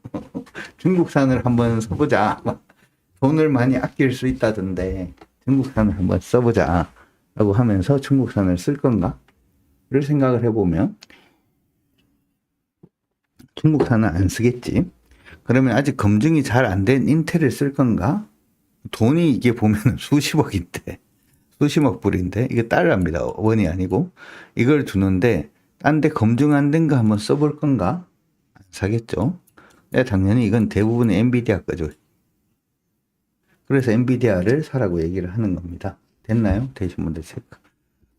중국산을 한번 써보자. 돈을 많이 아낄 수 있다던데 중국산을 한번 써보자. 라고 하면서 중국산을 쓸 건가를 생각을 해보면 중국산은 안 쓰겠지. 그러면 아직 검증이 잘 안 된 인텔을 쓸 건가? 돈이 이게 보면 수십억인데, 수십억 불인데, 이게 달러입니다. 원이 아니고. 이걸 주는데, 딴 데 검증 안 된 거 한번 써볼 건가? 안 사겠죠. 당연히 이건 대부분의 엔비디아 거죠. 그래서 엔비디아를 사라고 얘기를 하는 겁니다. 됐나요? 되신 분들 체크.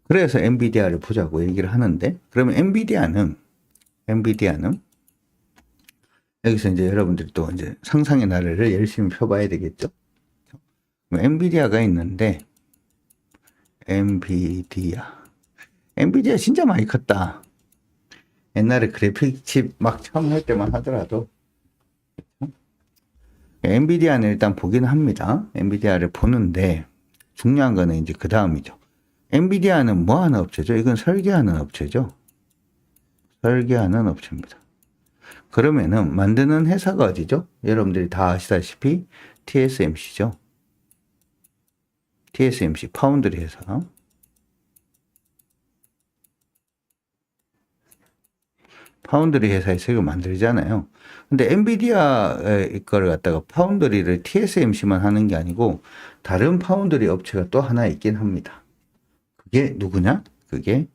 그래서 엔비디아를 보자고 얘기를 하는데, 그러면 엔비디아는 여기서 이제 여러분들이 또 이제 상상의 나래를 열심히 펴봐야 되겠죠. 엔비디아가 있는데, 엔비디아 진짜 많이 컸다. 옛날에 그래픽 칩 막 처음 할 때만 하더라도. 엔비디아는 일단 보긴 합니다. 엔비디아를 보는데, 중요한 거는 이제 그 다음이죠. 엔비디아는 뭐 하는 업체죠? 이건 설계하는 업체죠. 설계하는 업체입니다. 그러면은 만드는 회사가 어디죠? 여러분들이 다 아시다시피 TSMC죠. TSMC 파운드리 회사. 파운드리 회사에서 이거 만들잖아요. 근데 엔비디아 이거를 갖다가 파운드리를 TSMC만 하는 게 아니고 다른 파운드리 업체가 또 하나 있긴 합니다. 그게 누구냐? 그게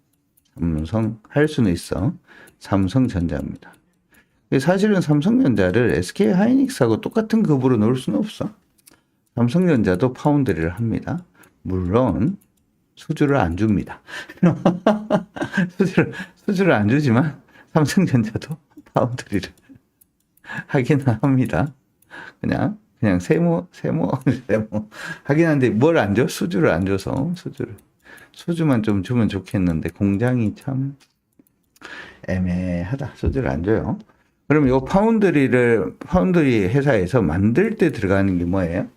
할 수는 있어. 삼성전자입니다. 사실은 삼성전자를 SK 하이닉스하고 똑같은 급으로 넣을 수는 없어. 삼성전자도 파운드리를 합니다. 물론 수주를 안 줍니다. 수주를 안 주지만 삼성전자도 파운드리를 하긴 합니다. 그냥 세모 하긴 한데 뭘 안 줘? 수주를 안 줘서 수주만 좀 주면 좋겠는데 공장이 참 애매하다. 수주를 안 줘요. 그럼 이 파운드리 회사에서 만들 때 들어가는 게 뭐예요?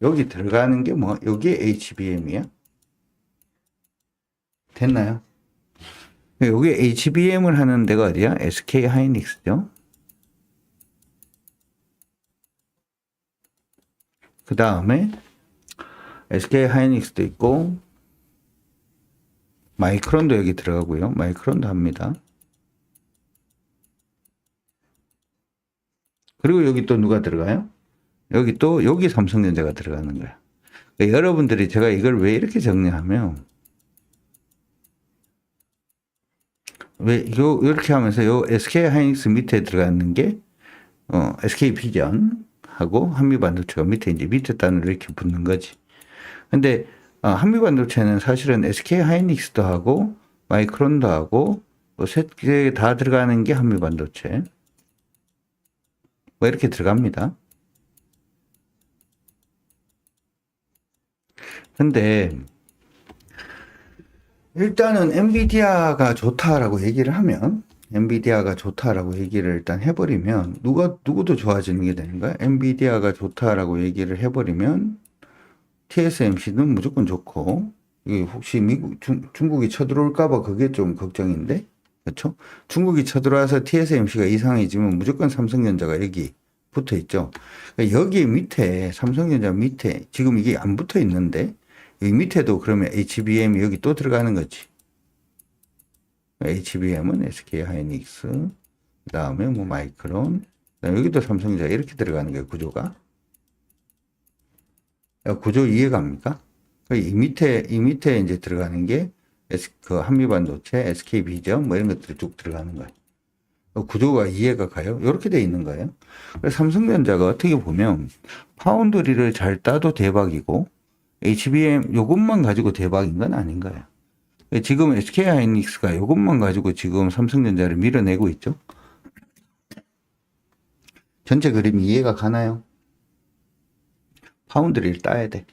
여기 들어가는 게 여기 HBM이야? 됐나요? 여기 HBM을 하는 데가 어디야? SK 하이닉스죠. 그 다음에 SK 하이닉스도 있고 마이크론도 여기 들어가고요. 마이크론도 합니다. 그리고 여기 또 누가 들어가요? 여기 삼성전자가 들어가는 거야. 그러니까 여러분들이 제가 이걸 왜 이렇게 정리하면 이렇게 하면서 SK 하이닉스 밑에 들어가는 게 SK 비전하고 한미반도체가 밑에 단으로 이렇게 붙는 거지. 근데 한미반도체는 사실은 SK 하이닉스도 하고 마이크론도 하고 셋 개 다 들어가는 게 한미반도체. 이렇게 들어갑니다. 근데 일단은 엔비디아가 좋다라고 얘기를 일단 해버리면 누구도 좋아지는 게 되는 거야. 엔비디아가 좋다라고 얘기를 해버리면 TSMC는 무조건 좋고, 이게 혹시 중국이 쳐들어올까봐 그게 좀 걱정인데, 그렇죠? 중국이 쳐들어와서 TSMC가 이상해지면 무조건 삼성전자가 여기 붙어 있죠. 여기 밑에 삼성전자 밑에 지금 이게 안 붙어 있는데 여기 밑에도 그러면 HBM이 여기 또 들어가는 거지. HBM은 SK 하이닉스, 그 다음에 마이크론, 그다음에 여기도 삼성전자 이렇게 들어가는 거예요. 구조가. 구조 이해갑니까? 이 밑에 이제 들어가는 게 그 한미반도체, SK 비전 이런 것들이 쭉 들어가는 거예요. 구조가 이해가 가요? 이렇게 돼 있는 거예요. 그래서 삼성전자가 어떻게 보면 파운드리를 잘 따도 대박이고 HBM 요것만 가지고 대박인 건 아닌 거예요. 지금 SK 하이닉스가 요것만 가지고 지금 삼성전자를 밀어내고 있죠. 전체 그림 이해가 가나요? 파운드리를 따야 돼.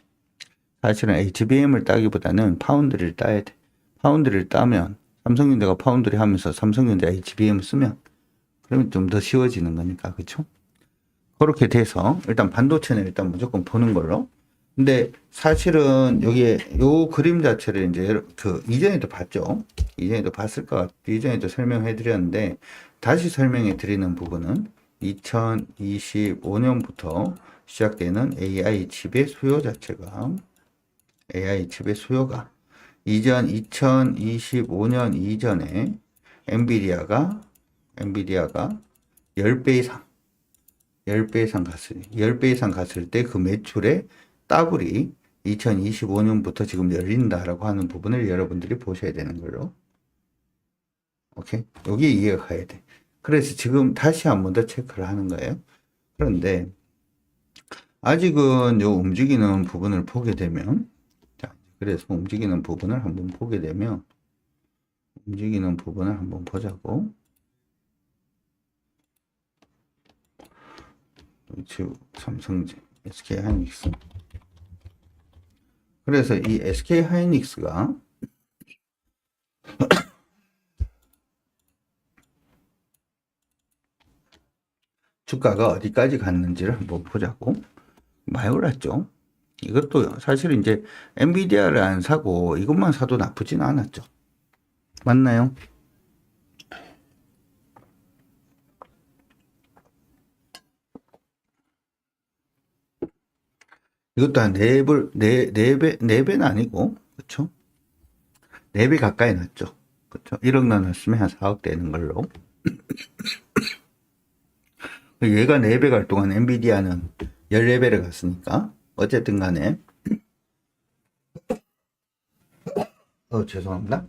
사실은 HBM을 따기보다는 파운드리를 따야 돼. 파운드리를 따면 삼성전자가 파운드리 하면서 삼성전자 HBM 쓰면 그러면 좀 더 쉬워지는 거니까. 그렇죠? 그렇게 돼서 일단 반도체는 일단 무조건 보는 걸로. 근데 사실은 여기에 요 그림 자체를 이제 이전에도 봤죠. 이전에도 봤을 것 같아요. 이전에도 설명해 드렸는데 다시 설명해 드리는 부분은 2025년부터 시작되는 AI 칩의 수요가 이전 2025년 이전에 엔비디아가 10배 이상 10배 이상 갔을 때 그 매출의 더블이 2025년부터 지금 열린다라고 하는 부분을 여러분들이 보셔야 되는 걸로. 오케이? 여기 이해가 가야 돼. 그래서 지금 다시 한 번 더 체크를 하는 거예요. 그런데 아직은 요 움직이는 부분을 보게 되면, 자, 그래서 움직이는 부분을 한번 보게 되면, 움직이는 부분을 한번 보자고. 지금 삼성제, SK 하이닉스. 그래서 이 SK 하이닉스가 주가가 어디까지 갔는지를 한번 보자고. 많이 올랐죠. 이것도 사실 이제 엔비디아를 안 사고 이것만 사도 나쁘진 않았죠. 맞나요? 이것도 한 4배는 아니고, 그쵸? 4배 가까이 났죠. 그쵸? 1억 나눴으면 한 4억 되는 걸로. 얘가 4배 갈 동안 엔비디아는 14배를 갔으니까. 어쨌든 간에. 죄송합니다.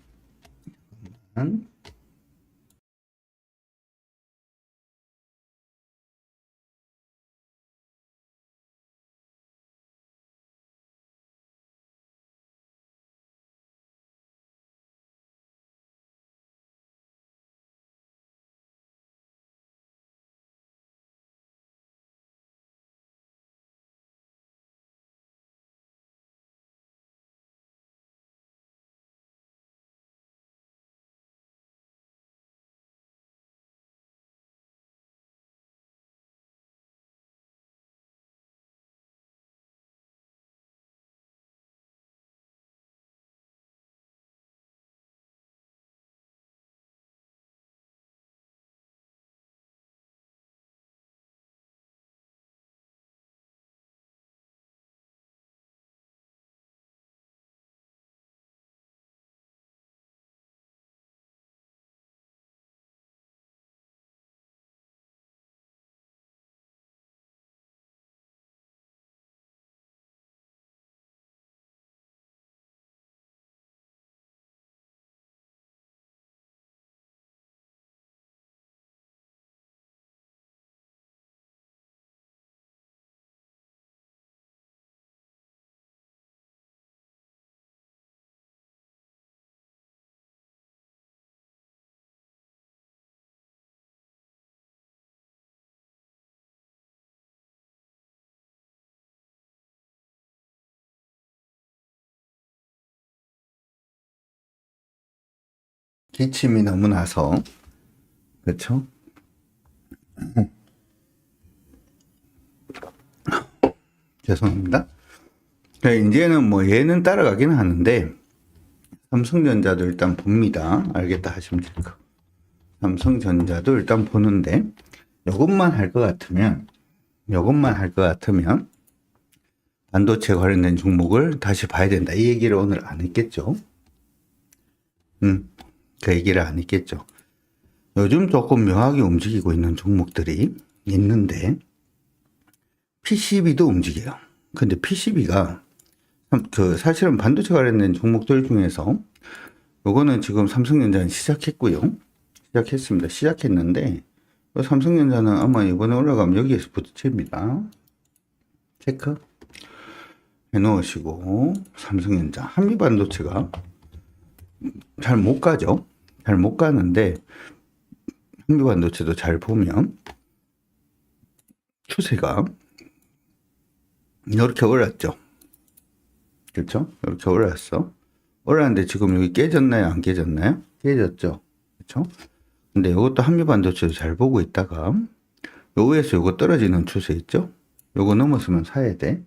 기침이 너무 나서. 그쵸? 죄송합니다. 이제는 뭐 얘는 따라가기는 하는데, 삼성전자도 일단 봅니다. 알겠다 하시면 될 거. 삼성전자도 일단 보는데, 요것만 할 것 같으면, 반도체 관련된 종목을 다시 봐야 된다. 이 얘기를 오늘 안 했겠죠? 그 얘기를 안 했겠죠. 요즘 조금 묘하게 움직이고 있는 종목들이 있는데, PCB도 움직여요. 근데 PCB가, 사실은 반도체 관련된 종목들 중에서, 요거는 지금 삼성전자는 시작했습니다. 시작했는데, 삼성전자는 아마 이번에 올라가면 여기에서 부딪힙니다. 체크 해놓으시고, 삼성전자, 한미반도체가 잘 못 가죠. 잘 못 가는데, 한미반도체도 잘 보면, 추세가 이렇게 올랐죠. 그렇죠? 이렇게 올랐어. 올랐는데 지금 여기 깨졌나요? 안 깨졌나요? 깨졌죠. 그렇죠? 근데 이것도 한미반도체도 잘 보고 있다가 요 위에서 요거 떨어지는 추세 있죠? 요거 넘었으면 사야 돼.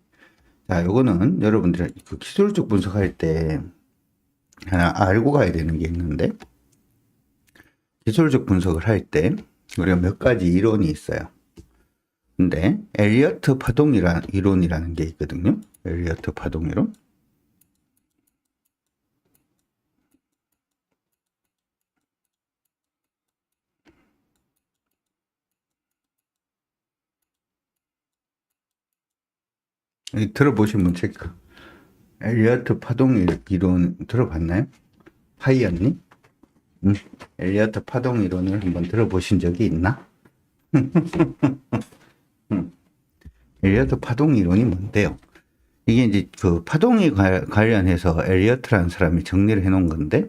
자, 요거는 여러분들이 그 기술적 분석할 때 하나 알고 가야 되는 게 있는데, 기술적 분석을 할 때 우리가 몇 가지 이론이 있어요. 근데 엘리어트 이론이라는 게 있거든요. 엘리어트 파동 이론. 들어보신 분 체크. 엘리어트 파동 이론 들어봤나요? 파이언님? 응? 엘리어트 파동 이론을 한번 들어보신 적이 있나? 응. 엘리어트 파동 이론이 뭔데요? 이게 이제 그 파동에 관련해서 엘리어트라는 사람이 정리를 해 놓은 건데,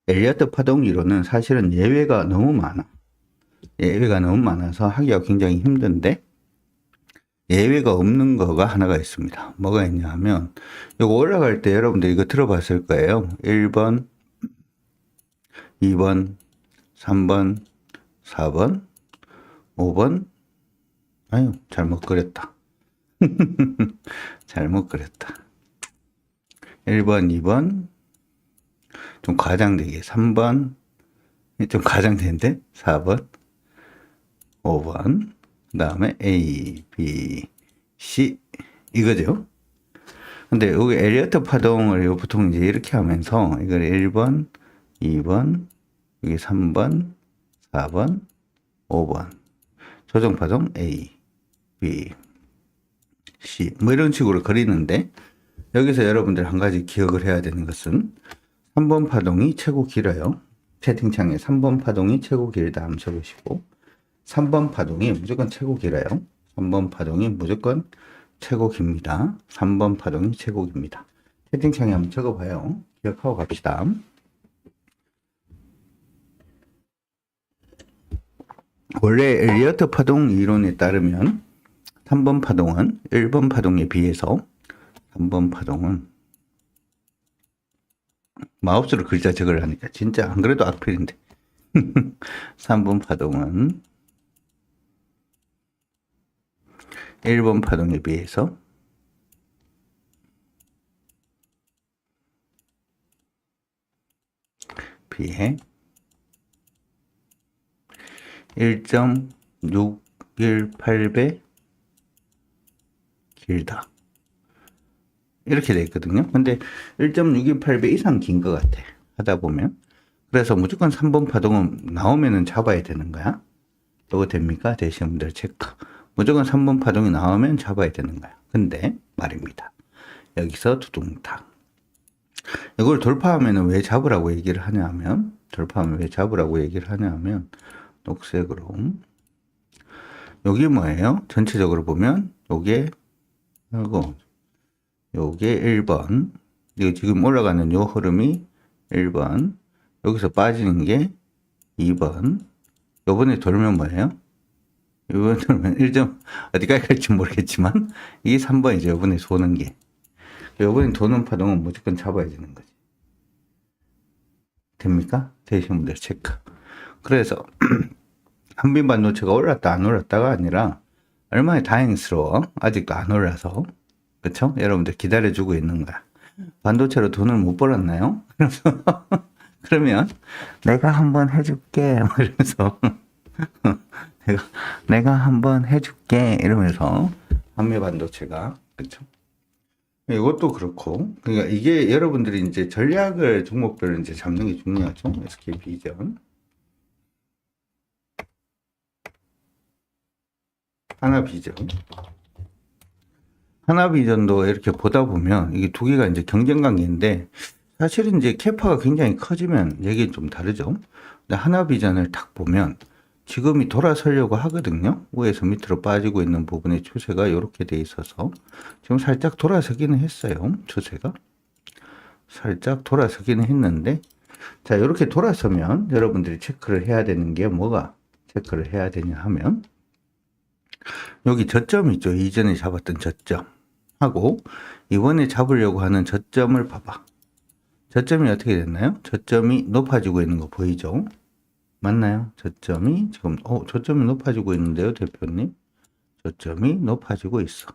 엘리어트 파동 이론은 사실은 예외가 너무 많아. 예외가 너무 많아서 하기가 굉장히 힘든데, 예외가 없는 거가 하나가 있습니다. 뭐가 있냐 하면, 이거 올라갈 때 여러분들 이거 들어봤을 거예요. 1번, 2번, 3번, 4번, 5번, 아유, 잘못 그렸다. 잘못 그렸다. 1번, 2번, 좀 과장되게 3번, 좀 과장되는데 4번, 5번, 그 다음에 A, B, C 이거죠. 근데 여기 엘리어트 파동을 보통 이제 이렇게 하면서 이걸 1번, 2번, 여기 3번, 4번, 5번 조정 파동 A, B, C 뭐 이런 식으로 그리는데, 여기서 여러분들 한 가지 기억을 해야 되는 것은 3번 파동이 최고 길어요. 채팅창에 3번 파동이 최고 길다 한번 적으시고, 3번 파동이 무조건 최고 길어요. 3번 파동이 무조건 최고 깁니다. 3번 파동이 최고 깁니다. 채팅창에 한번 적어봐요. 기억하고 갑시다. 원래 엘리어트 파동 이론에 따르면 3번 파동은 1번 파동에 비해서 3번 파동은 마우스로 글자 적으려 하니까 진짜 안 그래도 악필인데 3번 파동은 1번 파동에 비해서 비해 1.618배 길다. 이렇게 돼 있거든요. 근데 1.618배 이상 긴 것 같아. 하다 보면. 그래서 무조건 3번 파동은 나오면은 잡아야 되는 거야. 이거 됩니까? 되시는 분들 체크. 무조건 3번 파동이 나오면 잡아야 되는 거야. 근데 말입니다. 여기서 두둥탁. 이걸 돌파하면 왜 잡으라고 얘기를 하냐 하면, 녹색으로. 여기 뭐예요? 전체적으로 보면 요게 하고 요게 1번. 이거 지금 올라가는 요 흐름이 1번. 여기서 빠지는 게 2번. 요번에 돌면 뭐예요? 요번에 돌면 1점 어디까지 갈지 모르겠지만 이게 3번이죠. 요번에 도는 게. 요번에 도는 파동은 무조건 잡아야 되는 거지. 됩니까? 되시는 분들 체크. 그래서 한빈 반도체가 올랐다 안 올랐다가 아니라 얼마나 다행스러워. 아직도 안 올라서. 그쵸? 여러분들 기다려주고 있는 거야. 반도체로 돈을 못 벌었나요? 그러면 내가 한번 해줄게. 이러면서 내가 한번 해줄게. 이러면서 한미 반도체가, 그쵸? 이것도 그렇고, 그러니까 이게 여러분들이 이제 전략을 종목별로 이제 잡는 게 중요하죠. SK 비전. 하나비전. 하나비전도 이렇게 보다 보면 이게 두 개가 이제 경쟁 관계인데, 사실은 이제 캐파가 굉장히 커지면 얘기는 좀 다르죠. 근데 하나비전을 딱 보면 지금이 돌아서려고 하거든요. 위에서 밑으로 빠지고 있는 부분의 추세가 이렇게 돼 있어서 지금 살짝 돌아서기는 했어요. 추세가 살짝 돌아서기는 했는데, 자, 이렇게 돌아서면 여러분들이 체크를 해야 되는 게 뭐가 체크를 해야 되냐 하면, 여기 저점 있죠. 이전에 잡았던 저점 하고 이번에 잡으려고 하는 저점을 봐봐. 저점이 어떻게 됐나요? 저점이 높아지고 있는 거 보이죠? 맞나요? 저점이 지금 저점이 높아지고 있는데요, 대표님. 저점이 높아지고 있어.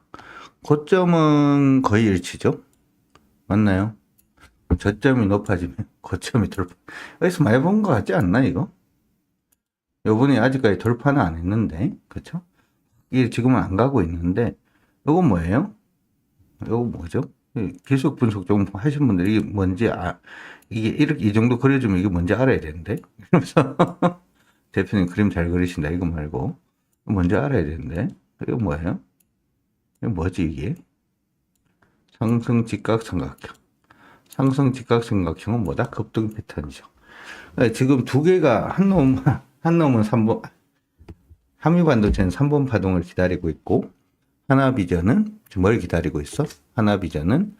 고점은 거의 일치죠? 맞나요? 저점이 높아지면 고점이 돌파. 여기서 많이 본 것 같지 않나, 이거? 요번에 아직까지 돌파는 안 했는데, 그쵸? 이게 지금은 안 가고 있는데, 이건 뭐예요? 이거 뭐죠? 기술 분석 좀 하신 분들이 이게 뭔지, 이게 이렇게 이 정도 그려주면 이게 뭔지 알아야 되는데? 이러면서, 대표님 그림 잘 그리신다, 이거 말고. 뭔지 알아야 되는데? 이거 뭐예요? 이게 뭐지 이게? 상승 직각삼각형. 상승 직각삼각형은 뭐다? 급등 패턴이죠. 지금 두 개가 한 놈은 3번, 한미반도체는 3번 파동을 기다리고 있고, 하나비전은 뭘 기다리고 있어? 하나비전은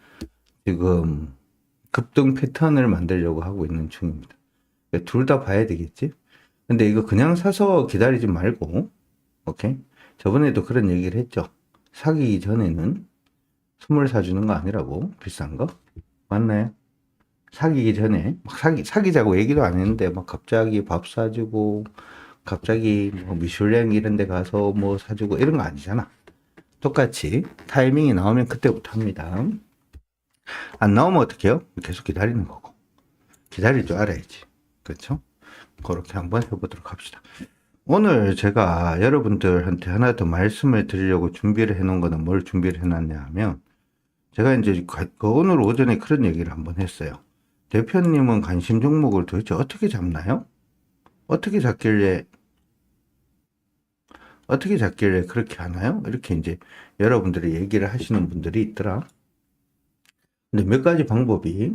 지금 급등 패턴을 만들려고 하고 있는 중입니다. 둘 다 봐야 되겠지? 근데 이거 그냥 사서 기다리지 말고, 오케이? 저번에도 그런 얘기를 했죠. 사기 전에는 선물 사주는 거 아니라고, 비싼 거. 맞나요? 사귀기 전에, 막 사귀자고 얘기도 안 했는데, 막 갑자기 밥 사주고, 갑자기 뭐 미슐랭 이런 데 가서 뭐 사주고 이런 거 아니잖아. 똑같이 타이밍이 나오면 그때부터 합니다. 안 나오면 어떻게 해요? 계속 기다리는 거고. 기다릴 줄 알아야지. 그렇죠? 그렇게 한번 해보도록 합시다. 오늘 제가 여러분들한테 하나 더 말씀을 드리려고 준비를 해놓은 거는 뭘 준비를 해놨냐 하면, 제가 이제 오늘 오전에 그런 얘기를 한번 했어요. 대표님은 관심 종목을 도대체 어떻게 잡나요? 어떻게 잡길래 그렇게 하나요? 이렇게 이제 여러분들이 얘기를 하시는 분들이 있더라. 근데 몇 가지 방법이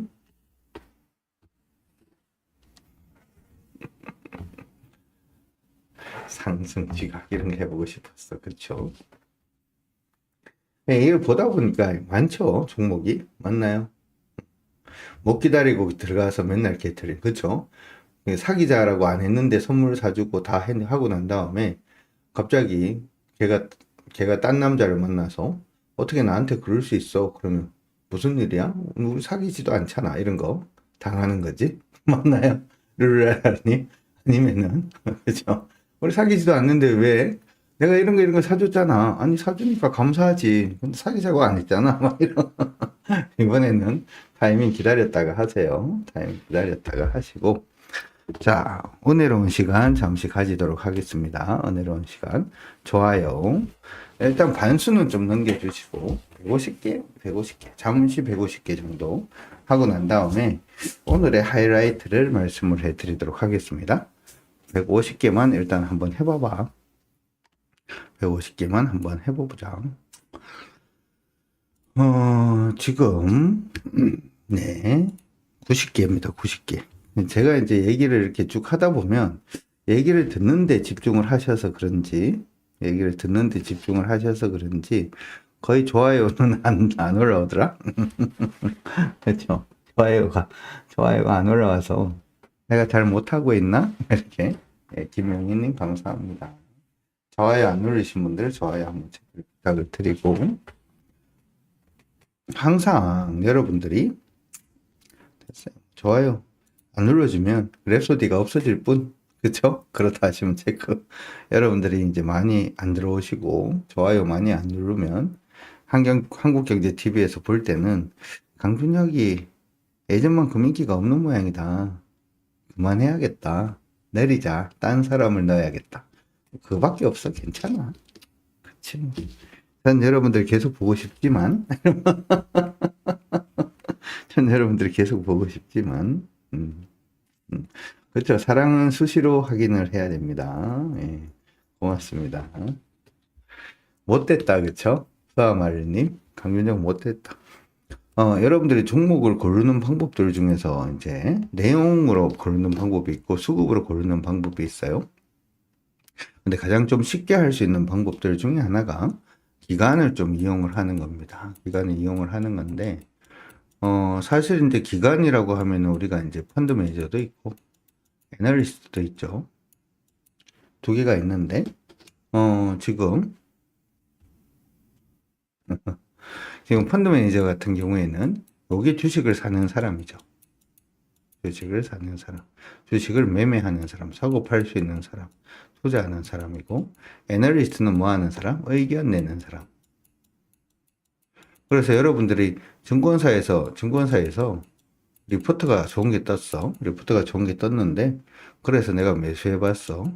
상승 지각 이런 거 해보고 싶었어. 그렇죠? 이걸 보다 보니까 많죠. 종목이. 맞나요? 못 기다리고 들어가서 맨날 개털이. 그렇죠? 사기자라고 안 했는데 선물 사주고 다 하고 난 다음에 갑자기 걔가 딴 남자를 만나서 어떻게 나한테 그럴 수 있어? 그러면 무슨 일이야? 우리 사귀지도 않잖아. 이런 거 당하는 거지. 맞나요? 룰라님? 아니면은 그죠? 우리 사귀지도 않는데 왜? 내가 이런 거 사줬잖아. 아니 사주니까 감사하지. 근데 사귀자고 안 했잖아. 막 이런. 이번에는 타이밍 기다렸다가 하세요. 타이밍 기다렸다가 하시고. 자, 은혜로운 시간 잠시 가지도록 하겠습니다. 은혜로운 시간. 좋아요. 일단 반수는 좀 넘겨주시고, 150개, 잠시 150개 정도 하고 난 다음에 오늘의 하이라이트를 말씀을 해드리도록 하겠습니다. 150개만 일단 한번 해봐봐. 150개만 한번 해보자. 지금, 네, 90개입니다. 90개. 제가 이제 얘기를 이렇게 쭉 하다 보면 얘기를 듣는데 집중을 하셔서 그런지 거의 좋아요는 안 올라오더라. 그렇죠? 좋아요가 안 올라와서 내가 잘 못하고 있나? 이렇게. 김영희님 감사합니다. 좋아요 안 누르신 분들 좋아요 한번 부탁을 드리고, 항상 여러분들이 됐어요. 좋아요 안 눌러주면 랩소디가 없어질 뿐. 그쵸? 그렇다 하시면 체크. 여러분들이 이제 많이 안 들어오시고 좋아요 많이 안 누르면 한국경제TV에서 볼 때는 강준혁이 예전만큼 인기가 없는 모양이다. 그만해야겠다. 내리자. 딴 사람을 넣어야겠다. 그거밖에 없어. 괜찮아. 그치? 전 여러분들 계속 보고 싶지만 그렇죠. 사랑은 수시로 확인을 해야 됩니다. 예, 고맙습니다. 못됐다, 그쵸? 수아마리님, 강윤정 못됐다. 여러분들이 종목을 고르는 방법들 중에서 이제 내용으로 고르는 방법이 있고 수급으로 고르는 방법이 있어요. 근데 가장 좀 쉽게 할 수 있는 방법들 중에 하나가 기간을 좀 이용을 하는 겁니다. 기간을 이용을 하는 건데, 사실 이제 기간이라고 하면 우리가 이제 펀드 매니저도 있고, 애널리스트도 있죠. 두 개가 있는데, 지금 펀드 매니저 같은 경우에는 요게 주식을 사는 사람이죠. 주식을 사는 사람, 주식을 매매하는 사람, 사고 팔 수 있는 사람, 투자하는 사람이고, 애널리스트는 뭐 하는 사람? 의견 내는 사람. 그래서 여러분들이 증권사에서 리포트가 좋은 게 떴어. 리포트가 좋은 게 떴는데, 그래서 내가 매수해봤어.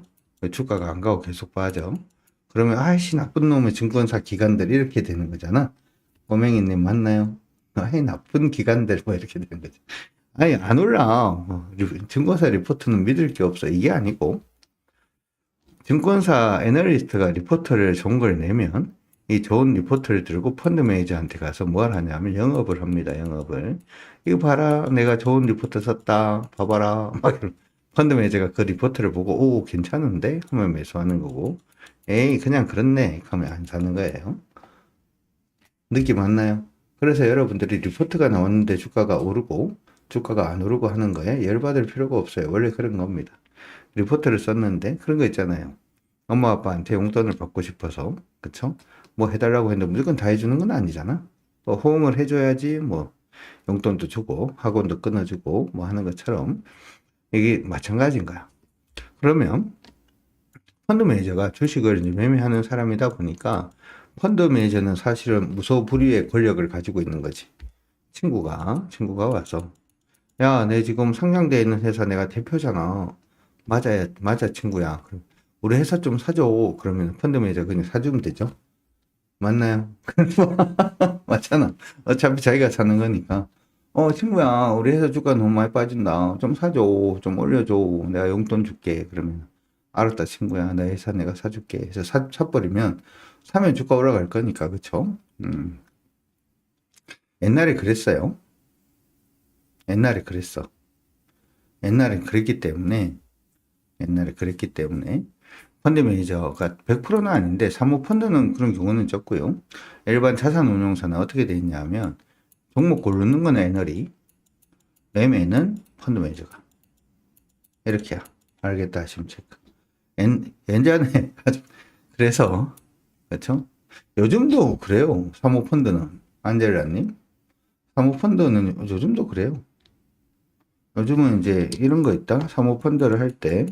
주가가 안 가고 계속 빠져. 그러면 아이씨 나쁜 놈의 증권사 기관들 이렇게 되는 거잖아. 꼬맹이님 맞나요? 아이 나쁜 기관들 뭐 이렇게 되는 거지. 아니 안 올라. 증권사 리포트는 믿을 게 없어. 이게 아니고 증권사 애널리스트가 리포트를 좋은 걸 내면 이 좋은 리포트를 들고 펀드 매니저한테 가서 뭘 하냐면 영업을 합니다. 영업을. 이거 봐라. 내가 좋은 리포트 썼다. 봐봐라. 막 이러면 펀드 매니저가 그 리포트를 보고 오 괜찮은데? 하면 매수하는 거고 에이 그냥 그렇네. 하면 안 사는 거예요. 느낌 왔나요? 그래서 여러분들이 리포트가 나왔는데 주가가 오르고 주가가 안 오르고 하는 거에 열받을 필요가 없어요. 원래 그런 겁니다. 리포트를 썼는데 그런 거 있잖아요. 엄마 아빠한테 용돈을 받고 싶어서 그쵸? 뭐 해달라고 했는데 무조건 다 해주는 건 아니잖아. 뭐 호응을 해줘야지 뭐 용돈도 주고 학원도 끊어주고 뭐 하는 것처럼 이게 마찬가지인 거야. 그러면 펀드 매니저가 주식을 이제 매매하는 사람이다 보니까 펀드 매니저는 사실은 무소불위의 권력을 가지고 있는 거지. 친구가 와서 야, 내 지금 상장되어 있는 회사 내가 대표잖아. 맞아, 친구야. 그럼 우리 회사 좀 사줘. 그러면 펀드 매니저 그냥 사주면 되죠. 맞나요? 맞잖아. 어차피 자기가 사는 거니까. 친구야, 우리 회사 주가 너무 많이 빠진다. 좀 사줘. 좀 올려줘. 내가 용돈 줄게. 그러면, 알았다, 친구야. 내 회사 내가 사줄게. 해서 사버리면, 사면 주가 올라갈 거니까, 그쵸? 옛날에 그랬어요. 옛날에 그랬어. 옛날에 그랬기 때문에, 펀드 매니저가 100%는 아닌데, 사모펀드는 그런 경우는 적고요. 일반 자산운용사는 어떻게 돼 있냐 하면, 종목 고르는 건 애널이, 매매는 펀드 매니저가. 이렇게야. 알겠다 하시면 체크. 예전에, 그래서, 그렇죠? 요즘도 그래요. 사모펀드는. 안젤라님. 사모펀드는 요즘도 그래요. 요즘은 이제 이런 거 있다. 사모펀드를 할 때,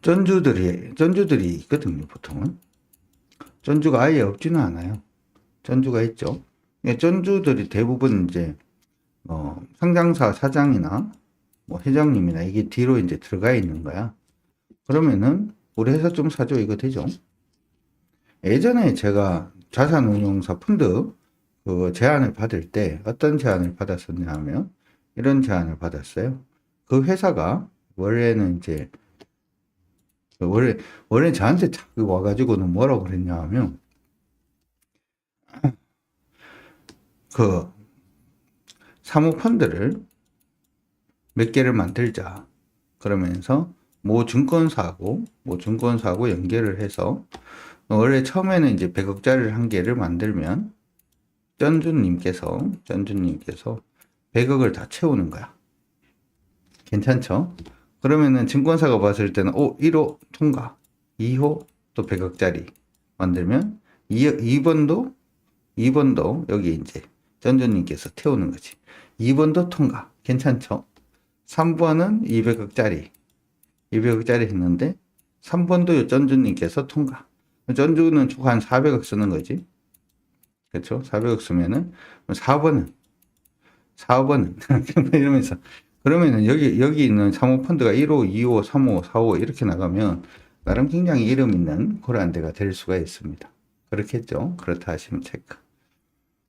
전주들이 있거든요, 보통은. 전주가 아예 없지는 않아요. 전주가 있죠. 전주들이 대부분 이제, 상장사 사장이나, 뭐 회장님이나 이게 뒤로 이제 들어가 있는 거야. 그러면은, 우리 회사 좀 사줘. 이거 되죠? 예전에 제가 자산운용사 펀드 그 제안을 받을 때 어떤 제안을 받았었냐 하면, 이런 제안을 받았어요. 그 회사가 원래는 이제, 원래 저한테 와가지고는 뭐라고 그랬냐 하면, 그 사모펀드를 몇 개를 만들자. 그러면서 모 증권사하고 연결을 해서 원래 처음에는 이제 100억짜리를 한 개를 만들면 쩐주님께서 100억을 다 채우는 거야. 괜찮죠? 그러면은 증권사가 봤을 때는 1호 통과, 2호 또 100억짜리 만들면 2번도 여기 이제 쩐주님께서 태우는 거지. 2번도 통과. 괜찮죠? 3번은 200억짜리 했는데 3번도 쩐주님께서 통과. 쩐주는 총 한 400억 쓰는 거지. 그렇죠? 400억 쓰면은 4번은 이러면서 그러면은 여기 있는 사모펀드가 1호, 2호, 3호, 4호 이렇게 나가면 나름 굉장히 이름 있는 그런 데가 될 수가 있습니다. 그렇겠죠? 그렇다 하시면 체크.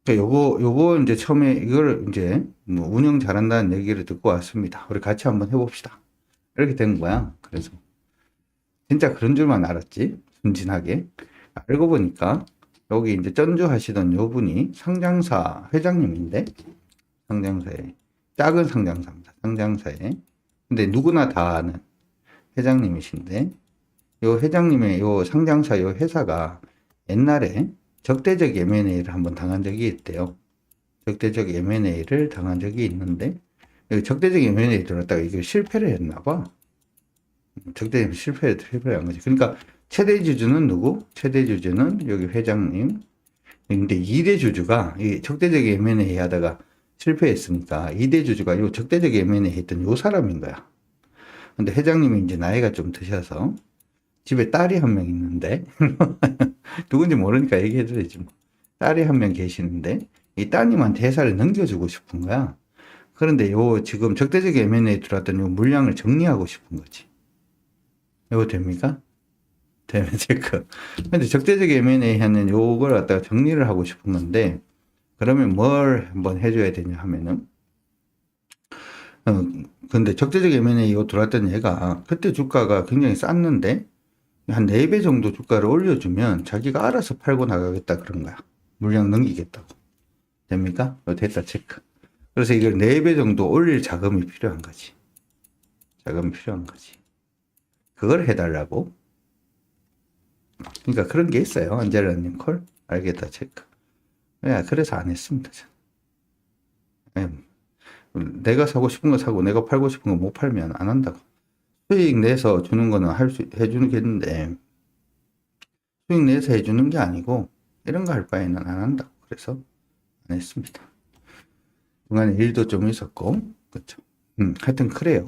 그러니까 요거 이제 처음에 이걸 이제 뭐 운영 잘한다는 얘기를 듣고 왔습니다. 우리 같이 한번 해봅시다. 이렇게 된 거야. 그래서 진짜 그런 줄만 알았지. 순진하게. 알고 보니까 여기 이제 전주 하시던 요 분이 상장사 회장님인데, 작은 상장사입니다. 상장사에. 근데 누구나 다 아는 회장님이신데, 요 회장님의 요 상장사 요 회사가 옛날에 적대적 M&A를 한번 당한 적이 있대요. 적대적 M&A를 당한 적이 있는데, 적대적 M&A 들었다가 이게 실패를 했나 봐. 적대적 실패를 한 거지. 그러니까 최대 주주는 누구? 최대 주주는 여기 회장님. 근데 2대 주주가 이 적대적 M&A 하다가 실패했으니까 2대 주주가 이 적대적 M&A 했던 요 사람인 거야. 근데 회장님이 이제 나이가 좀 드셔서 집에 딸이 한 명 있는데 누군지 모르니까 얘기해드리지 뭐. 딸이 한 명 계시는데 이 따님한테 회사를 넘겨주고 싶은 거야. 그런데 요 지금 적대적 M&A 들어왔던 요 물량을 정리하고 싶은 거지. 이거 됩니까? 되면 체크. 근데 적대적 M&A 하는 요걸 갖다가 정리를 하고 싶은 건데, 그러면 뭘 한번 해줘야 되냐 하면은, 근데 적대적 M&A 요 들어왔던 얘가 그때 주가가 굉장히 쌌는데, 한 4배 정도 주가를 올려주면 자기가 알아서 팔고 나가겠다 그런 거야. 물량 넘기겠다고. 됩니까? 됐다 체크. 그래서 이걸 4배 정도 올릴 자금이 필요한 거지. 자금이 필요한 거지. 그걸 해달라고. 그러니까 그런 게 있어요. 안젤라님 콜. 알겠다 체크. 그래서 안 했습니다. 내가 사고 싶은 거 사고 내가 팔고 싶은 거 못 팔면 안 한다고. 수익 내서 주는 거는 해주겠는데 수익 내서 해주는 게 아니고 이런 거 할 바에는 안 한다고. 그래서 안 했습니다. 중간에 일도 좀 있었고 그렇죠. 하여튼 그래요.